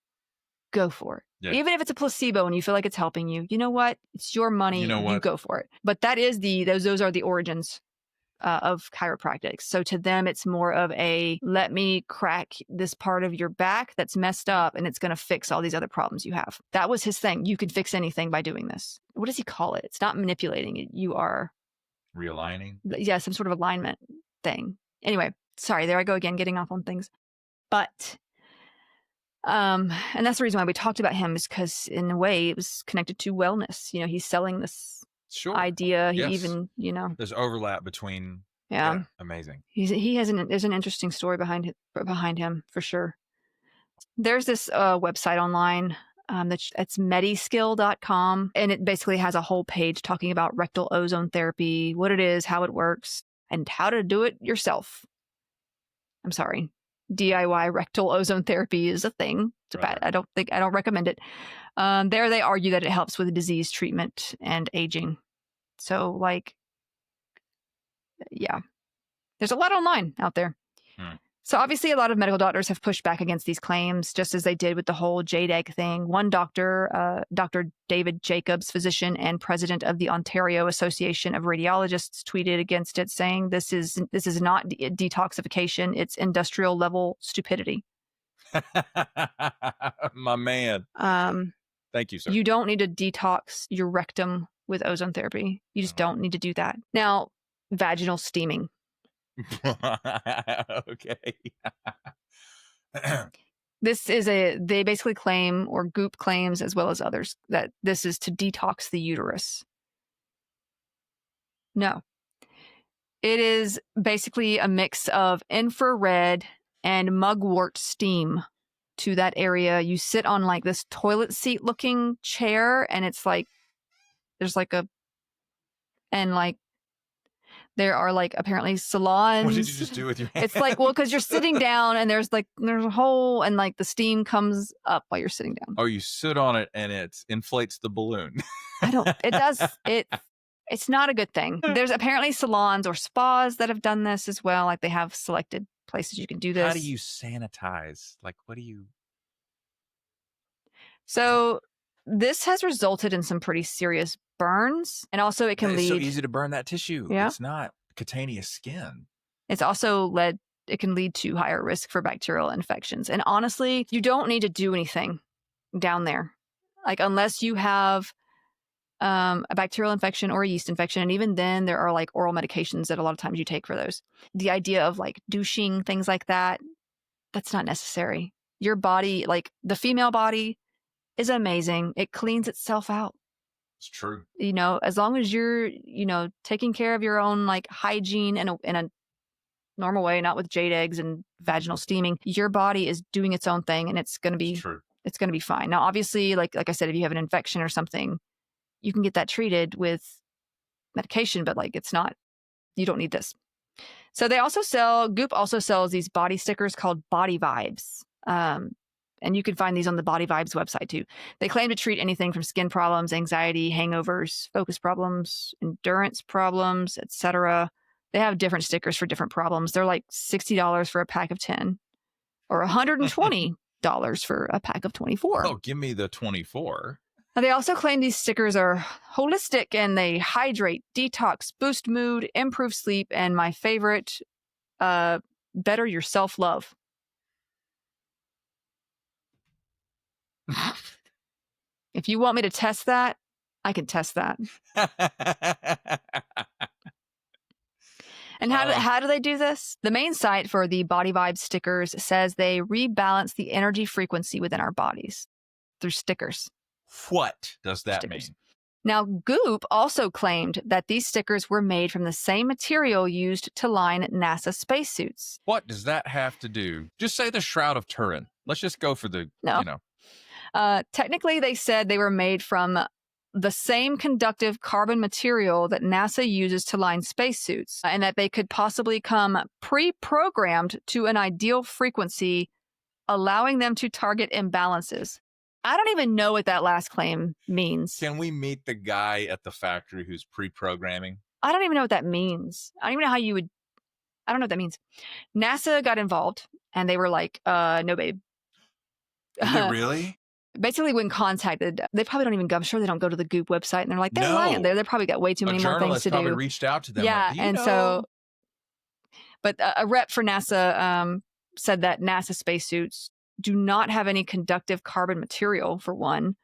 go for it. Yeah. Even if it's a placebo and you feel like it's helping you, you know what? It's your money. You go for it. But that is those are the origins of chiropractic. So to them, it's more of let me crack this part of your back that's messed up and it's going to fix all these other problems you have. That was his thing. You can fix anything by doing this. What does he call it? It's not manipulating it. You are realigning. Yeah, some sort of alignment thing. Anyway, sorry, there I go again, getting off on things. But and that's the reason why we talked about him, is because in a way it was connected to wellness. You know, he's selling this idea. He even, there's overlap between. Yeah. Amazing. There's an interesting story behind him for sure. There's this website online it's mediskill.com, and it basically has a whole page talking about rectal ozone therapy, what it is, how it works, and how to do it yourself. I'm sorry. DIY rectal ozone therapy is a thing. It's bad. I don't recommend it. There they argue that it helps with disease treatment and aging. So yeah, there's a lot online out there. So obviously a lot of medical doctors have pushed back against these claims, just as they did with the whole Jade egg thing. One doctor, Dr. David Jacobs, physician and president of the Ontario Association of Radiologists, tweeted against it, saying this is not detoxification, it's industrial level stupidity. My man. Thank you, sir. You don't need to detox your rectum with ozone therapy. You just don't need to do that. Now, vaginal steaming. Okay. They basically claim, or Goop claims as well as others, that this is to detox the uterus. No. It is basically a mix of infrared and mugwort steam to that area. You sit on like this toilet seat looking chair, and it's like, there's like there are like apparently salons. What did you just do with your hand? It's like, well, because you're sitting down and there's a hole and like the steam comes up while you're sitting down. Oh, you sit on it and it inflates the balloon. It's not a good thing. There's apparently salons or spas that have done this as well. Like they have selected places you can do this. How do you sanitize? Like, what do you? So this has resulted in some pretty serious burns, and also it can lead. It's so easy to burn that tissue. Yeah. It's not cutaneous skin. It's also it can lead to higher risk for bacterial infections. And honestly, you don't need to do anything down there. Like unless you have a bacterial infection or a yeast infection. And even then there are like oral medications that a lot of times you take for those. The idea of like douching, things like that, that's not necessary. Your body, like the female body, is amazing. It cleans itself out. It's true. You know, as long as you're, taking care of your own like hygiene in a normal way, not with jade eggs and vaginal steaming, your body is doing its own thing, and it's going to be fine. Now, obviously, like I said, if you have an infection or something, you can get that treated with medication, but like you don't need this. So Goop also sells these body stickers called Body Vibes. And you can find these on the Body Vibes website too. They claim to treat anything from skin problems, anxiety, hangovers, focus problems, endurance problems, etc. They have different stickers for different problems. They're like $60 for a pack of 10 or $120 for a pack of 24. Oh, give me the 24. Now, they also claim these stickers are holistic and they hydrate, detox, boost mood, improve sleep, and my favorite, better your self-love. If you want me to test that, I can test that. And how do they do this? The main site for the Body Vibes stickers says they rebalance the energy frequency within our bodies through stickers. What does that mean? Now, Goop also claimed that these stickers were made from the same material used to line NASA spacesuits. What does that have to do? Just say the Shroud of Turin. Let's just go for the, Technically, they said they were made from the same conductive carbon material that NASA uses to line spacesuits, and that they could possibly come pre-programmed to an ideal frequency, allowing them to target imbalances. I don't even know what that last claim means. Can we meet the guy at the factory who's pre-programming? I don't even know what that means. I don't even know how you would. I don't know what that means. NASA got involved, and they were like, no, babe. Is it really? Basically, when contacted, they probably don't even go. I'm sure they don't go to the Goop website, and they're like, they're lying. They probably got way too many more things to do. Probably reached out to them. Yeah, but a rep for NASA said that NASA spacesuits do not have any conductive carbon material, for one.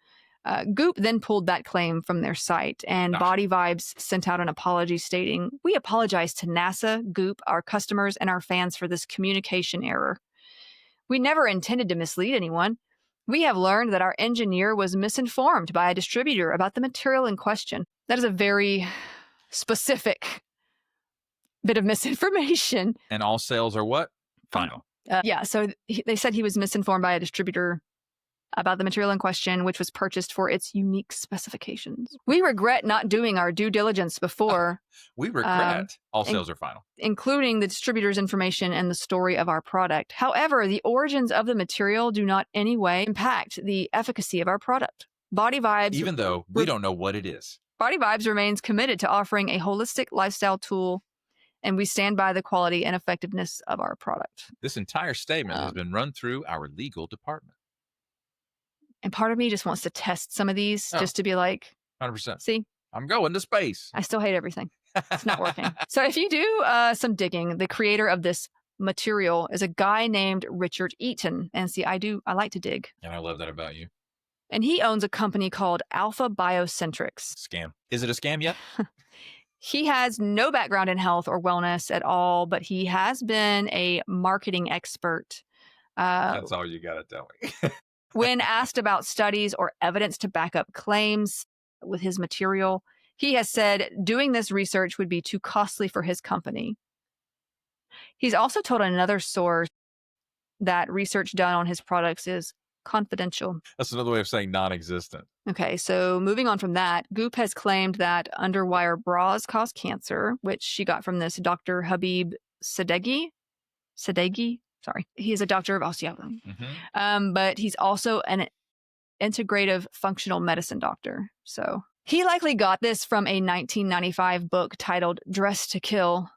Goop then pulled that claim from their site, and Body Vibes sent out an apology stating, "We apologize to NASA, Goop, our customers, and our fans for this communication error. We never intended to mislead anyone. We have learned that our engineer was misinformed by a distributor about the material in question." That is a very specific bit of misinformation. And all sales are what? Final. So they said he was misinformed by a distributor about the material in question, which was purchased for its unique specifications. We regret not doing our due diligence before. We regret. All sales are final. Including the distributor's information and the story of our product. However, the origins of the material do not in any way impact the efficacy of our product. Body Vibes, even though we don't know what it is. Body Vibes remains committed to offering a holistic lifestyle tool and we stand by the quality and effectiveness of our product. This entire statement has been run through our legal department. And part of me just wants to test some of these just to be like, 100%. see, I'm going to space. I still hate everything. It's not working. So if you do some digging, the creator of this material is a guy named Richard Eaton. And see, I like to dig. And I love that about you. And he owns a company called Alpha Biocentrics. Scam. Is it a scam yet? He has no background in health or wellness at all, but he has been a marketing expert. That's all you got to tell me. When asked about studies or evidence to back up claims with his material, he has said doing this research would be too costly for his company. He's also told another source that research done on his products is confidential. That's another way of saying non-existent. Okay, so moving on from that, Goop has claimed that underwire bras cause cancer, which she got from this Dr. Habib Sadeghi. Sorry. He is a doctor of osteopathy. But he's also an integrative functional medicine doctor. So he likely got this from a 1995 book titled Dress to Kill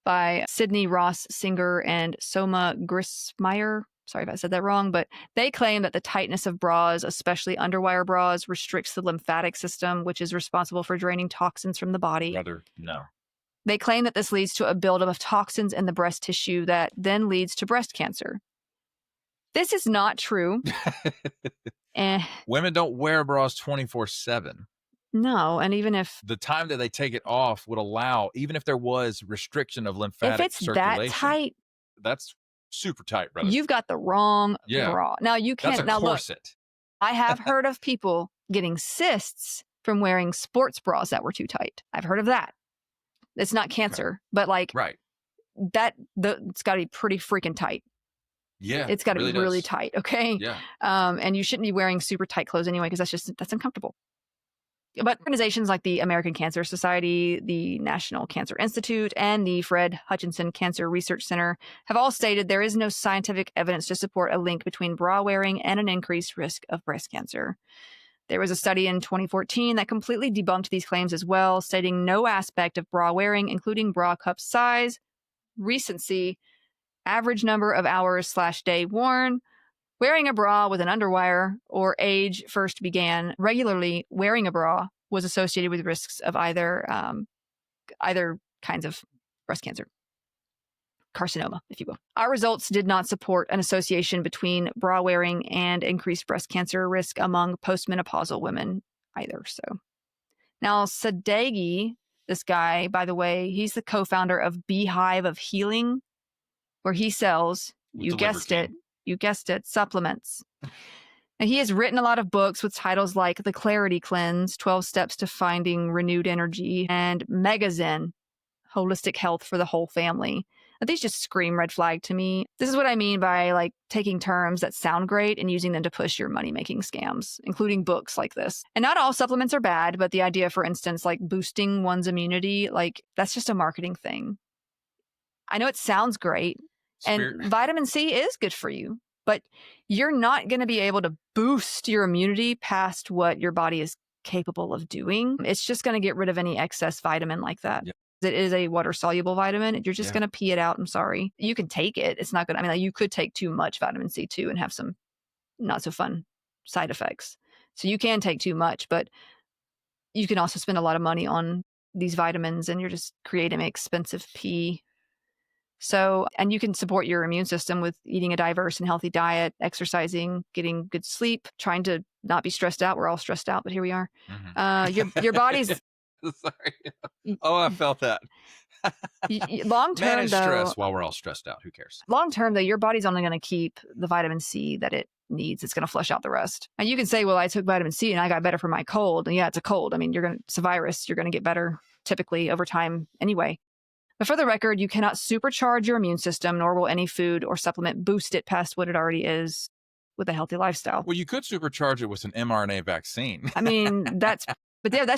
by Sidney Ross Singer and Soma Grismeyer. Sorry if I said that wrong, but they claim that the tightness of bras, especially underwire bras, restricts the lymphatic system, which is responsible for draining toxins from the body. Brother, no. They claim that this leads to a buildup of toxins in the breast tissue that then leads to breast cancer. This is not true. Women don't wear bras 24/7. No, and even if the time that they take it off would allow, even if there was restriction of lymphatic circulation, that tight, that's super tight, brother. You've got the wrong bra. Now you can't. That's a corset. Look, I have heard of people getting cysts from wearing sports bras that were too tight. I've heard of that. It's not cancer, but like it's got to be pretty freaking tight. Yeah, it's got to be really tight. Okay. Yeah. And you shouldn't be wearing super tight clothes anyway, because that's uncomfortable. But organizations like the American Cancer Society, the National Cancer Institute, and the Fred Hutchinson Cancer Research Center have all stated there is no scientific evidence to support a link between bra wearing and an increased risk of breast cancer. There was a study in 2014 that completely debunked these claims as well, stating no aspect of bra wearing, including bra cup size, recency, average number of hours/day worn, wearing a bra with an underwire, or age first began regularly wearing a bra was associated with risks of either kinds of breast cancer. Carcinoma, if you will. Our results did not support an association between bra wearing and increased breast cancer risk among postmenopausal women either. So now Sadeghi, this guy, by the way, he's the co-founder of Beehive of Healing, where he sells, you guessed it, supplements. And he has written a lot of books with titles like The Clarity Cleanse, 12 Steps to Finding Renewed Energy, and Mega Zen, Holistic Health for the Whole Family. Now, these just scream red flag to me. This is what I mean by like taking terms that sound great and using them to push your money-making scams, including books like this. And not all supplements are bad, but the idea, for instance, like boosting one's immunity, like that's just a marketing thing. I know it sounds great. And vitamin C is good for you, but you're not going to be able to boost your immunity past what your body is capable of doing. It's just going to get rid of any excess vitamin like that. Yep. It is a water-soluble vitamin. You're just going to pee it out. I'm sorry. You can take it. It's not going to, I mean, like, you could take too much vitamin C too and have some not so fun side effects. So you can take too much, but you can also spend a lot of money on these vitamins and you're just creating an expensive pee. So, and you can support your immune system with eating a diverse and healthy diet, exercising, getting good sleep, trying to not be stressed out. We're all stressed out, but here we are. Mm-hmm. Your body's... Sorry. Oh, I felt that. Long term, manage stress while we're all stressed out. Who cares? Long term, though, your body's only going to keep the vitamin C that it needs. It's going to flush out the rest. And you can say, well, I took vitamin C and I got better for my cold. And yeah, it's a cold. I mean, it's a virus. You're going to get better typically over time anyway. But for the record, you cannot supercharge your immune system, nor will any food or supplement boost it past what it already is with a healthy lifestyle. Well, you could supercharge it with an mRNA vaccine. I mean, that's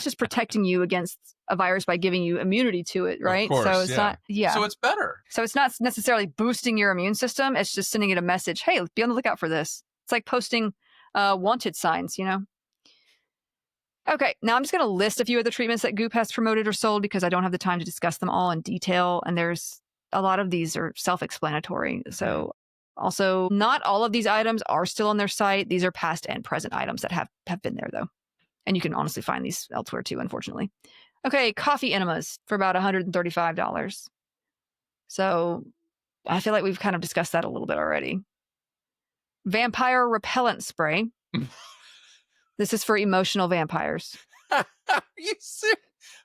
just protecting you against a virus by giving you immunity to it, right? Of course, so it's not, So it's better. So it's not necessarily boosting your immune system. It's just sending it a message. Hey, be on the lookout for this. It's like posting wanted signs, you know? Okay, now I'm just going to list a few of the treatments that Goop has promoted or sold because I don't have the time to discuss them all in detail. And there's a lot of these are self-explanatory. So also, not all of these items are still on their site. These are past and present items that have been there, though. And you can honestly find these elsewhere, too, unfortunately. Okay, coffee enemas for about $135. So I feel like we've kind of discussed that a little bit already. Vampire repellent spray. This is for emotional vampires.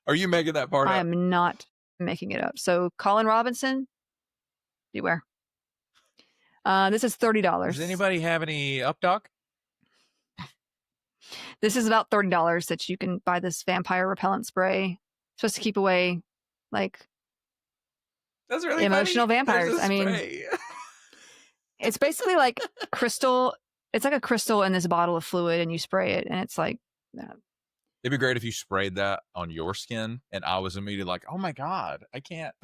Are you making that part up? I am not making it up. So Colin Robinson, beware. This is $30. Does anybody have any up, Doc? This is about $30 that you can buy this vampire repellent spray. It's supposed to keep away, like, that's really emotional funny. vampires. I mean, it's basically like crystal. It's like a crystal in this bottle of fluid, and you spray it, and it's like. It'd be great if you sprayed that on your skin, and I was immediately like, "Oh my god, I can't."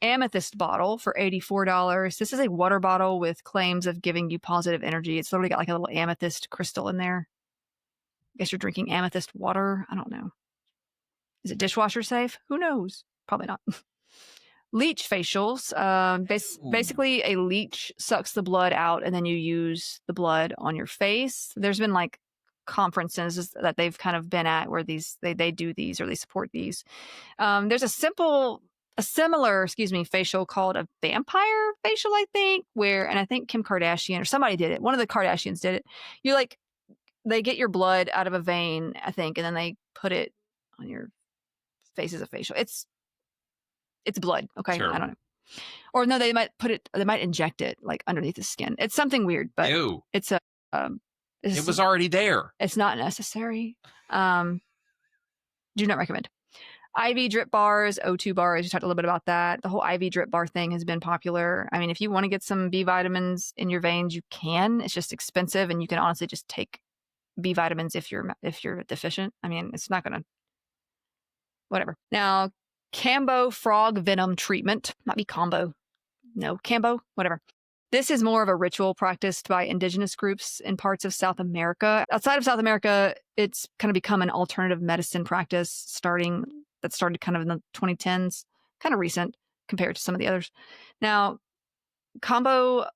Amethyst bottle for $84. This is a water bottle with claims of giving you positive energy. It's literally got like a little amethyst crystal in there. I guess you're drinking amethyst water. I don't know. Is it dishwasher safe? Who knows? Probably not. Leech facials. Basically, a leech sucks the blood out, and then you use the blood on your face. There's been like conferences that they've kind of been at where they do these or they support these. There's a similar facial called a vampire facial, I think, and I think Kim Kardashian or somebody did it. One of the Kardashians did it. They get your blood out of a vein, I think, and then they put it on your face as a facial. It's blood. Okay. Sure. I don't know. Or no, they might inject it like underneath the skin. It's something weird, but Ew. It was already there. It's not necessary. Do not recommend. IV drip bars, O2 bars. We talked a little bit about that. The whole IV drip bar thing has been popular. I mean, if you want to get some B vitamins in your veins, you can. It's just expensive, and you can honestly just take B vitamins if you're deficient. I mean, it's not gonna. Whatever. Now, Cambo frog venom treatment. Might be combo. No, Cambo. Whatever. This is more of a ritual practiced by indigenous groups in parts of South America. Outside of South America, it's kind of become an alternative medicine practice that started kind of in the 2010s, kind of recent compared to some of the others. Now, Cambo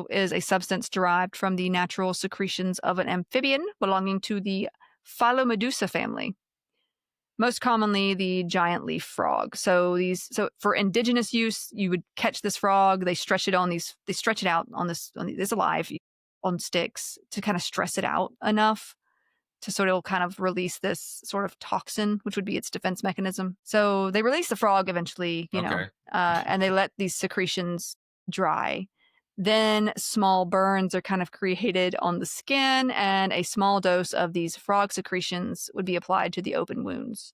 is a substance derived from the natural secretions of an amphibian belonging to the Philomedusa family. Most commonly, the giant leaf frog. So for indigenous use, you would catch this frog. They stretch it out on this alive on sticks to kind of stress it out enough to sort of kind of release this sort of toxin, which would be its defense mechanism. So they release the frog eventually, and they let these secretions dry. Then small burns are kind of created on the skin, and a small dose of these frog secretions would be applied to the open wounds.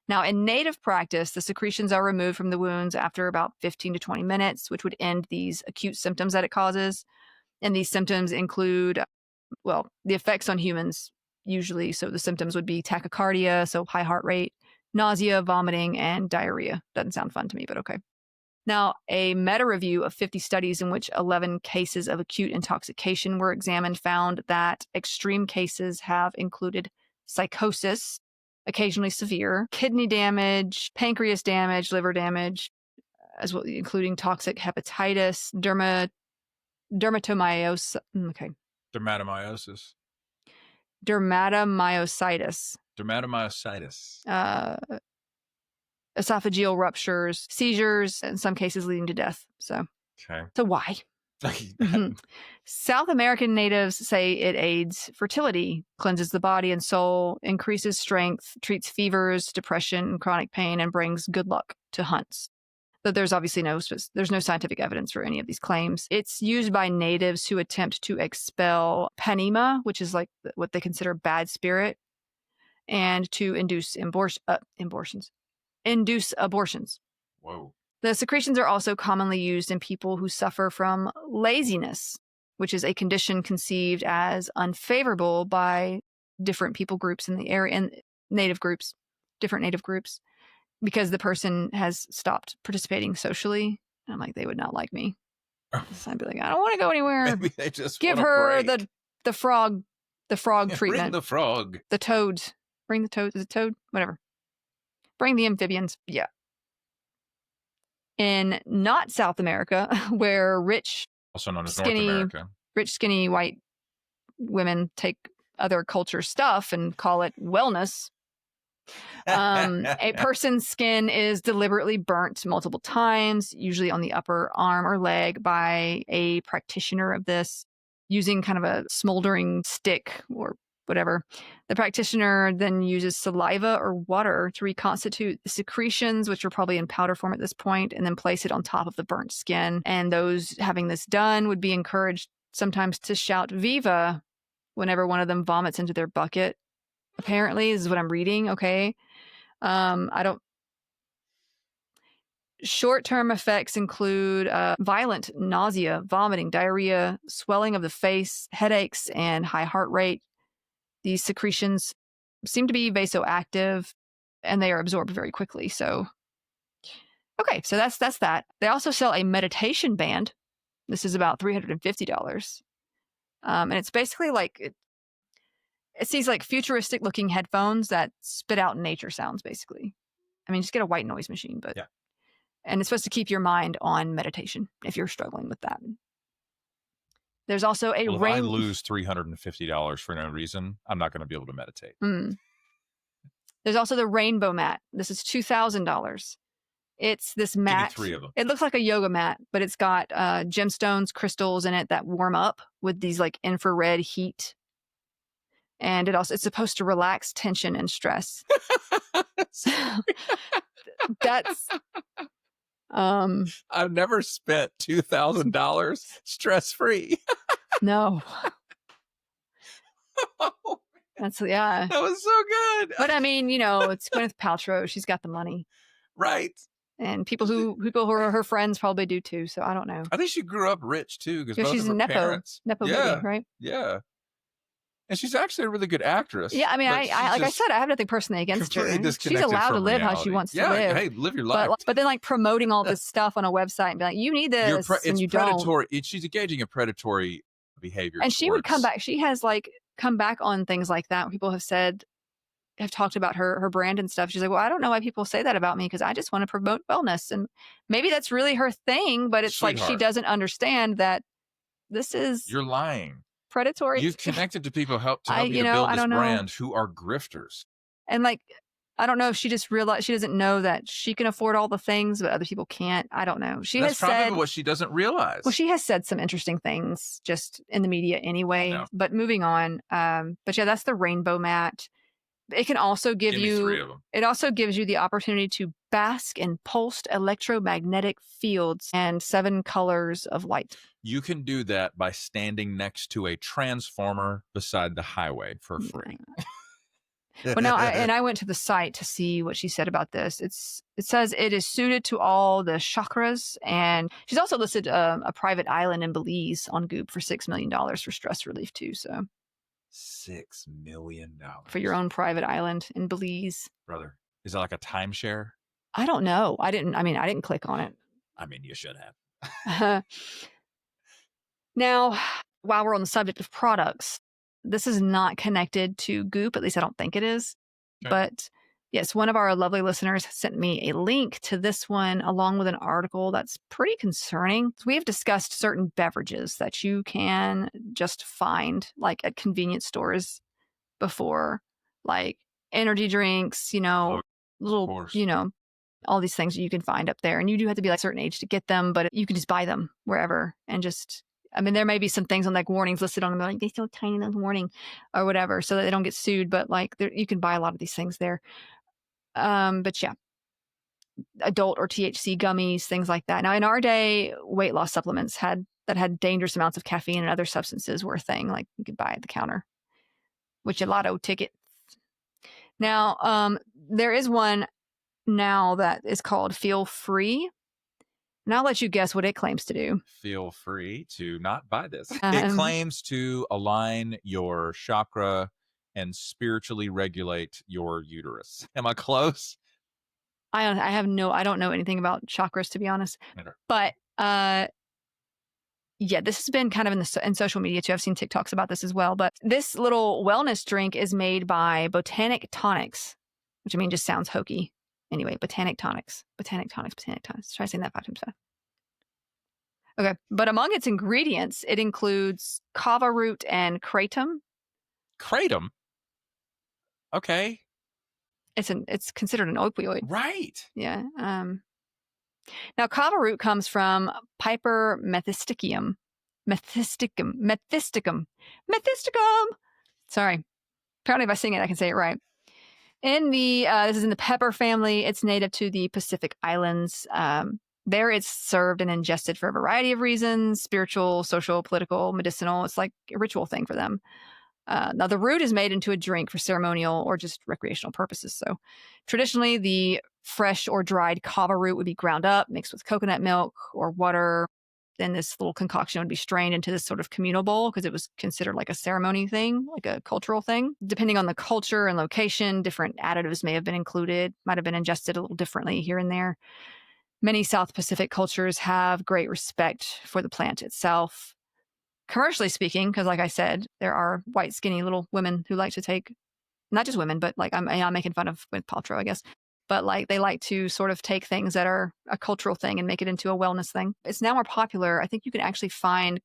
Now, in native practice, the secretions are removed from the wounds after about 15 to 20 minutes, which would end these acute symptoms that it causes. And these symptoms include, the effects on humans usually. So the symptoms would be tachycardia, so high heart rate, nausea, vomiting, and diarrhea. Doesn't sound fun to me, but okay. Now, a meta-review of 50 studies in which 11 cases of acute intoxication were examined found that extreme cases have included psychosis, occasionally severe, kidney damage, pancreas damage, liver damage, as well, including toxic hepatitis, dermatomyositis. Esophageal ruptures, seizures, in some cases leading to death. So why? South American natives say it aids fertility, cleanses the body and soul, increases strength, treats fevers, depression, chronic pain, and brings good luck to hunts. But there's obviously no scientific evidence for any of these claims. It's used by natives who attempt to expel panema, which is like what they consider bad spirit, and to induce abortions. Whoa. The secretions are also commonly used in people who suffer from laziness, which is a condition conceived as unfavorable by different people groups in the area and different native groups, because the person has stopped participating socially. I'm like, they would not like me. So I'd be like, I don't want to go anywhere. Maybe they just give want a her break. the frog the frog Bring treatment. the frog. The toads. Bring the toads. Is it toad? Whatever. Bring the amphibians. Yeah. In not South America, where rich, Also known as North skinny, America. rich, skinny white women take other culture stuff and call it wellness. A person's skin is deliberately burnt multiple times, usually on the upper arm or leg, by a practitioner of this, using kind of a smoldering stick or whatever. The practitioner then uses saliva or water to reconstitute the secretions, which are probably in powder form at this point, and then place it on top of the burnt skin. And those having this done would be encouraged sometimes to shout "Viva" whenever one of them vomits into their bucket. Apparently, this is what I'm reading. Okay. I don't. Short-term effects include violent nausea, vomiting, diarrhea, swelling of the face, headaches, and high heart rate. These secretions seem to be vasoactive, and they are absorbed very quickly. So, okay, so that's that. They also sell a meditation band. This is about $350, and it's basically like it's these like futuristic-looking headphones that spit out nature sounds. Basically, I mean, just get a white noise machine, but yeah. And it's supposed to keep your mind on meditation if you're struggling with that. There's also a if I lose $350 for no reason, I'm not going to be able to meditate. There's also the rainbow mat. This is $2,000. It's this mat. Give me 3 of them. It looks like a yoga mat, but it's got gemstones, crystals in it that warm up with these like infrared heat. And it's supposed to relax tension and stress. That's I've never spent $2,000 stress-free. No. Oh, that's yeah. That was so good. But I mean, it's Gwyneth Paltrow. She's got the money. Right. And people who are her friends probably do too. So I don't know. I think she grew up rich too because she's of her parents. Nepo baby, right? Yeah. And she's actually a really good actress. Yeah, I mean, I like I said, I have nothing personally against her. She's allowed to live how she wants to live. Hey, live your life. But then, like promoting all this stuff on a website and be like, "You need this," and you predatory. don't. She's engaging in predatory behavior. And she would come back. She has like come back on things like that. People have talked about her brand and stuff. She's like, "Well, I don't know why people say that about me because I just want to promote wellness." And maybe that's really her thing, but it's like she doesn't understand that this is you're lying. Predatory. You've connected to people to help you to build this brand who are grifters. And like, I don't know if she just realized she doesn't know that she can afford all the things, but other people can't. I don't know. That's probably what she doesn't realize. Well, she has said some interesting things just in the media anyway. But moving on. But yeah, that's the rainbow mat. It can also give you 3 of them. It also gives you the opportunity to bask in pulsed electromagnetic fields and 7 colors of light. You can do that by standing next to a transformer beside the highway for free. Well, now, I went to the site to see what she said about this. It says it is suited to all the chakras, and she's also listed a private island in Belize on Goop for $6 million for stress relief too. So, $6 million for your own private island in Belize, brother. Is that like a timeshare? I don't know. I didn't click on it. I mean, you should have. Now, while we're on the subject of products, this is not connected to Goop. At least I don't think it is. Okay. But yes, one of our lovely listeners sent me a link to this one along with an article that's pretty concerning. We have discussed certain beverages that you can just find like at convenience stores before, like energy drinks, all these things that you can find up there. And you do have to be like a certain age to get them, but you can just buy them wherever and just... I mean, there may be some things on like warnings listed on them, like they still tiny little warning or whatever, so that they don't get sued. But like, you can buy a lot of these things there. But yeah, adult or THC gummies, things like that. Now, in our day, weight loss supplements had dangerous amounts of caffeine and other substances were a thing. Like you could buy at the counter, which a lotto ticket. Now, there is one now that is called Feel Free. And I'll let you guess what it claims to do. Feel free to not buy this. It claims to align your chakra and spiritually regulate your uterus. Am I close? I don't know anything about chakras, to be honest. But Yeah, this has been kind of in social media too. I've seen TikToks about this as well. But this little wellness drink is made by Botanic Tonics, which I mean just sounds hokey. Anyway, Botanic Tonics. Try saying that 5 times fast. Okay, but among its ingredients, it includes kava root and kratom. Kratom? Okay. It's considered an opioid. Right. Yeah. Now, kava root comes from Piper methysticum. Methysticum. Sorry. Apparently, if I sing it, I can say it right. This is in the pepper family. It's native to the Pacific Islands. There, it's served and ingested for a variety of reasons: spiritual, social, political, medicinal. It's like a ritual thing for them. Now, the root is made into a drink for ceremonial or just recreational purposes. So, traditionally, the fresh or dried kava root would be ground up, mixed with coconut milk or water. Then this little concoction would be strained into this sort of communal bowl because it was considered like a ceremony thing, like a cultural thing. Depending on the culture and location, different additives may have been included, might have been ingested a little differently here and there. Many South Pacific cultures have great respect for the plant itself. Commercially speaking, because like I said, there are white, skinny little women who like to take, not just women, but like I'm making fun of Gwyneth Paltrow, I guess. But like they like to sort of take things that are a cultural thing and make it into a wellness thing. It's now more popular. I think you can actually find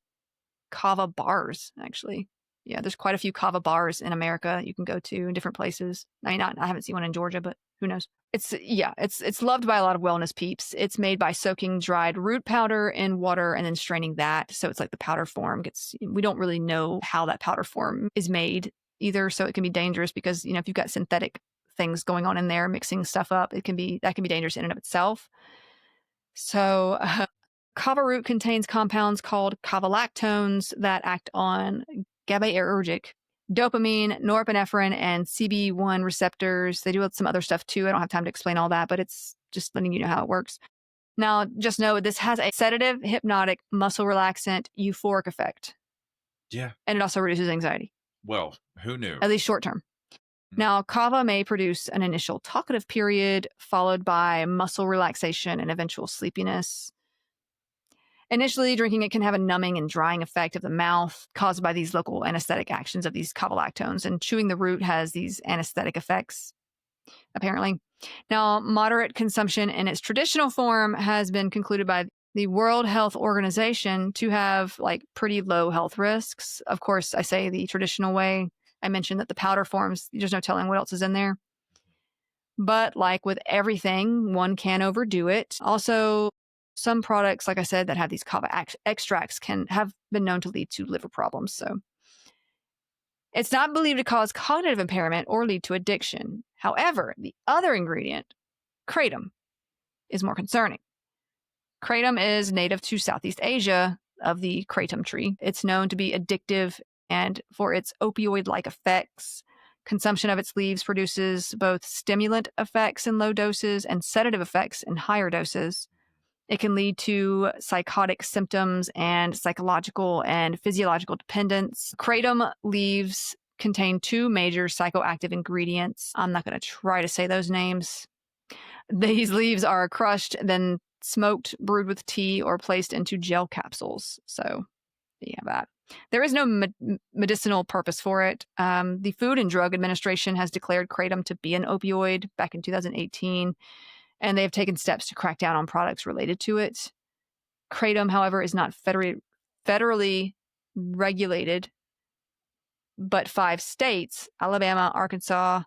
kava bars, actually. Yeah, there's quite a few kava bars in America you can go to in different places. I haven't seen one in Georgia, but who knows? It's loved by a lot of wellness peeps. It's made by soaking dried root powder in water and then straining that. So it's like the powder form we don't really know how that powder form is made either. So it can be dangerous because, if you've got synthetic things going on in there, mixing stuff up, that can be dangerous in and of itself. So kava root contains compounds called kavalactones that act on GABAergic, dopamine, norepinephrine, and CB1 receptors. They do some other stuff too. I don't have time to explain all that, but it's just letting you know how it works. Now, just know this has a sedative, hypnotic, muscle relaxant, euphoric effect. Yeah. And it also reduces anxiety. Well, who knew? At least short term. Now, kava may produce an initial talkative period followed by muscle relaxation and eventual sleepiness. Initially, drinking it can have a numbing and drying effect of the mouth caused by these local anesthetic actions of these kavalactones, and chewing the root has these anesthetic effects, apparently. Now, moderate consumption in its traditional form has been concluded by the World Health Organization to have like pretty low health risks. Of course, I say the traditional way. I mentioned that the powder forms, there's no telling what else is in there. But like with everything, one can overdo it. Also, some products, like I said, that have these kava extracts have been known to lead to liver problems. So it's not believed to cause cognitive impairment or lead to addiction. However, the other ingredient, kratom, is more concerning. Kratom is native to Southeast Asia of the kratom tree. It's known to be addictive and for its opioid-like effects. Consumption of its leaves produces both stimulant effects in low doses and sedative effects in higher doses. It can lead to psychotic symptoms and psychological and physiological dependence. Kratom leaves contain 2 major psychoactive ingredients. I'm not going to try to say those names. These leaves are crushed, then smoked, brewed with tea, or placed into gel capsules. So, yeah, that. There is no medicinal purpose for it. The Food and Drug Administration has declared kratom to be an opioid back in 2018, and they have taken steps to crack down on products related to it. Kratom, however, is not federally regulated, but 5 states, Alabama, Arkansas,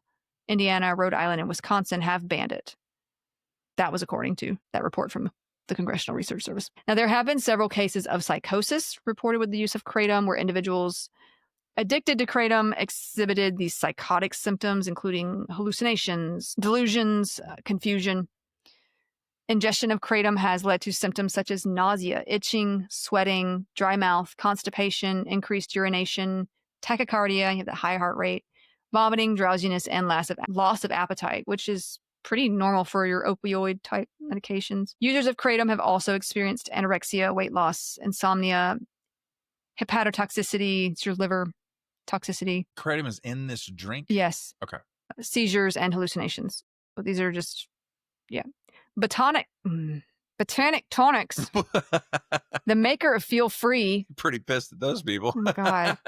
Indiana, Rhode Island, and Wisconsin, have banned it. That was according to that report from the Congressional Research Service. Now, there have been several cases of psychosis reported with the use of kratom, where individuals addicted to kratom exhibited these psychotic symptoms, including hallucinations, delusions, confusion. Ingestion of kratom has led to symptoms such as nausea, itching, sweating, dry mouth, constipation, increased urination, tachycardia, you have the high heart rate, vomiting, drowsiness, and loss of appetite, which is pretty normal for your opioid type medications. Users of kratom have also experienced anorexia, weight loss, insomnia, hepatotoxicity, it's your liver toxicity. Kratom is in this drink? Yes. Okay. Seizures and hallucinations. But these are just, yeah. Botanic Botanic Tonics, the maker of Feel Free. Pretty pissed at those people. Oh my God.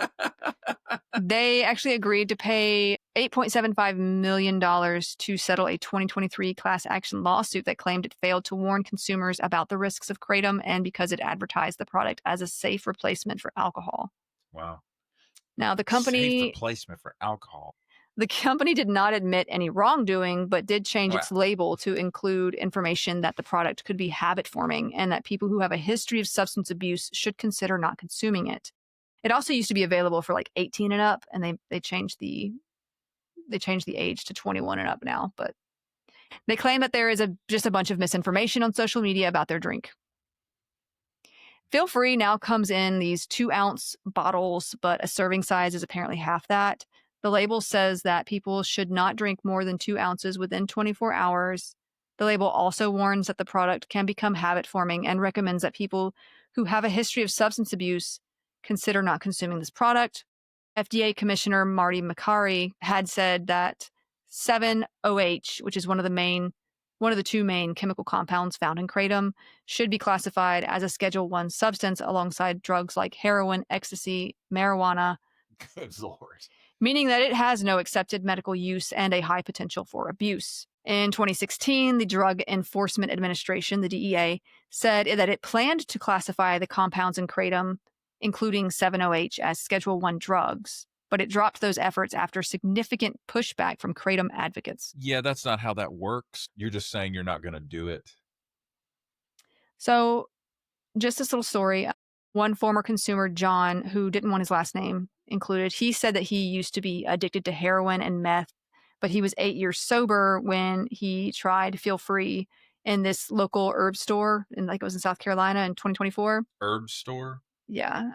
They actually agreed to pay $8.75 million to settle a 2023 class action lawsuit that claimed it failed to warn consumers about the risks of kratom and because it advertised the product as a safe replacement for alcohol. Wow. Now, the Safe company replacement for alcohol. did not admit any wrongdoing, but did change its label to include information that the product could be habit forming and that people who have a history of substance abuse should consider not consuming it. It also used to be available for like 18 and up, and they changed the age to 21 and up now. But they claim that there is just a bunch of misinformation on social media about their drink. Feel Free now comes in these 2-ounce bottles, but a serving size is apparently half that. The label says that people should not drink more than 2 ounces within 24 hours. The label also warns that the product can become habit forming and recommends that people who have a history of substance abuse consider not consuming this product. FDA Commissioner Marty Makary had said that 7-OH, which is one of the 2 main chemical compounds found in kratom, should be classified as a Schedule 1 substance alongside drugs like heroin, ecstasy, marijuana. Good Lord. Meaning that it has no accepted medical use and a high potential for abuse. In 2016, the Drug Enforcement Administration, the DEA, said that it planned to classify the compounds in kratom, including 7-OH, as Schedule 1 drugs, but it dropped those efforts after significant pushback from kratom advocates. Yeah, that's not how that works. You're just saying you're not going to do it. So, just this little story. One former consumer, John, who didn't want his last name included, he said that he used to be addicted to heroin and meth, but he was 8 years sober when he tried Feel Free in this local herb store, and like it was in South Carolina in 2024. Herb store? Yeah.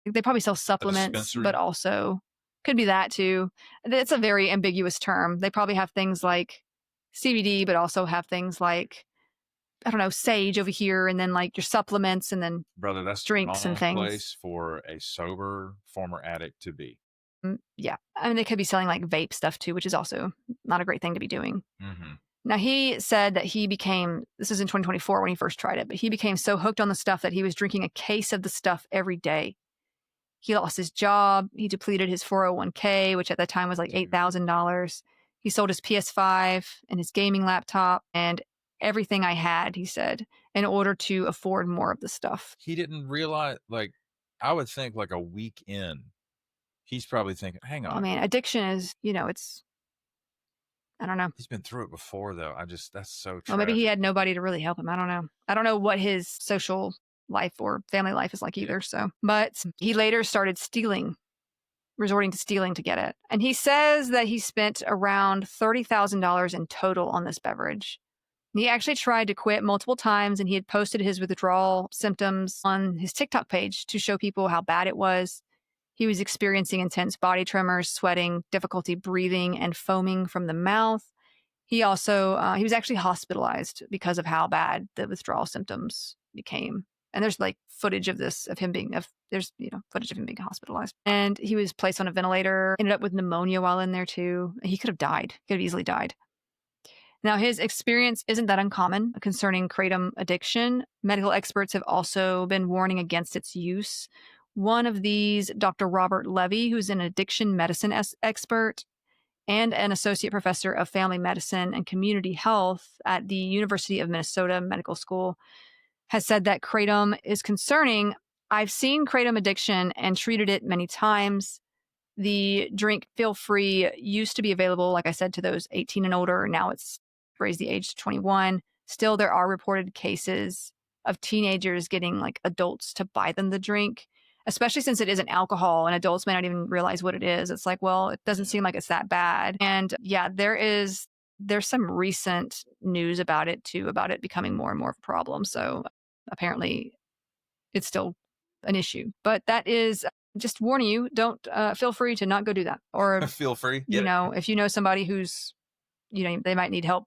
They probably sell supplements, dispensary? but also could be that too. It's a very ambiguous term. They probably have things like CBD, but also have things like, I don't know, sage over here, and then like your supplements, and then Brother, that's drinks the and wrong things. place for a sober former addict to be. Yeah. I mean, they could be selling like vape stuff too, which is also not a great thing to be doing. Mm-hmm. Now, he said that this is in 2024 when he first tried it, but he became so hooked on the stuff that he was drinking a case of the stuff every day. He lost his job. He depleted his 401k, which at that time was like $8,000. He sold his PS5 and his gaming laptop and everything I had, he said, in order to afford more of the stuff. He didn't realize, like, I would think like a week in, he's probably thinking, hang on. I mean, addiction is, I don't know. He's been through it before, though. That's so tragic. Well, maybe he had nobody to really help him. I don't know. I don't know what his social life or family life is like either. So, but he later started resorting to stealing to get it. And he says that he spent around $30,000 in total on this beverage. He actually tried to quit multiple times, and he had posted his withdrawal symptoms on his TikTok page to show people how bad it was. He was experiencing intense body tremors, sweating, difficulty breathing, and foaming from the mouth. He also, he was actually hospitalized because of how bad the withdrawal symptoms became. And there's like footage of this, of him being, footage of him being hospitalized. And he was placed on a ventilator, ended up with pneumonia while in there too. He could have died, could have easily died. Now, his experience isn't that uncommon concerning kratom addiction. Medical experts have also been warning against its use. One of these, Dr. Robert Levy, who's an addiction medicine expert and an associate professor of family medicine and community health at the University of Minnesota Medical School, has said that kratom is concerning. I've seen kratom addiction and treated it many times. The drink Feel Free used to be available, like I said, to those 18 and older. Now it's raised the age to 21. Still, there are reported cases of teenagers getting like adults to buy them the drink, especially since it isn't alcohol and adults may not even realize what it is. It's like, well, it doesn't seem like it's that bad. And yeah, there's some recent news about it too, about it becoming more and more of a problem. So apparently it's still an issue, but that is just warning you, don't feel free to not go do that. Or feel free. If you know somebody who's, they might need help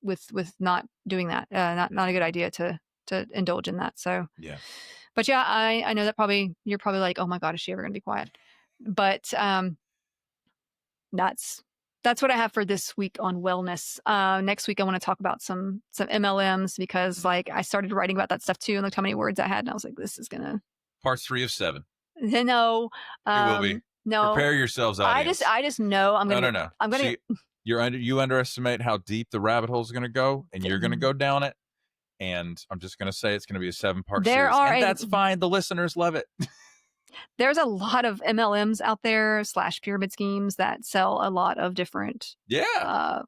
with not doing that, not a good idea to indulge in that. So yeah. But yeah, I know that you're probably like, oh my God, is she ever going to be quiet? But that's that's what I have for this week on wellness. Next week I want to talk about some MLMs because like I started writing about that stuff too and looked how many words I had and I was like, this is gonna Part 3 of 7. no. It will be. No. Prepare yourselves, audience. I just know I'm gonna No. I'm gonna See, you underestimate how deep the rabbit hole is gonna go, and you're gonna go down it. And I'm just gonna say it's gonna be a 7-part series. And that's fine. The listeners love it. There's a lot of MLMs out there / pyramid schemes that sell a lot of different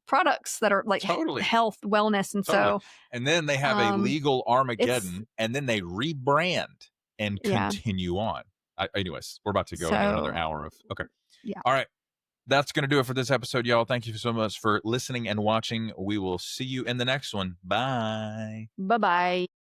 products that are like health, wellness. And so, and then they have a legal Armageddon and then they rebrand and continue on. Anyways, we're about to go another hour of, okay. Yeah. All right. That's going to do it for this episode, y'all. Thank you so much for listening and watching. We will see you in the next one. Bye. Bye-bye.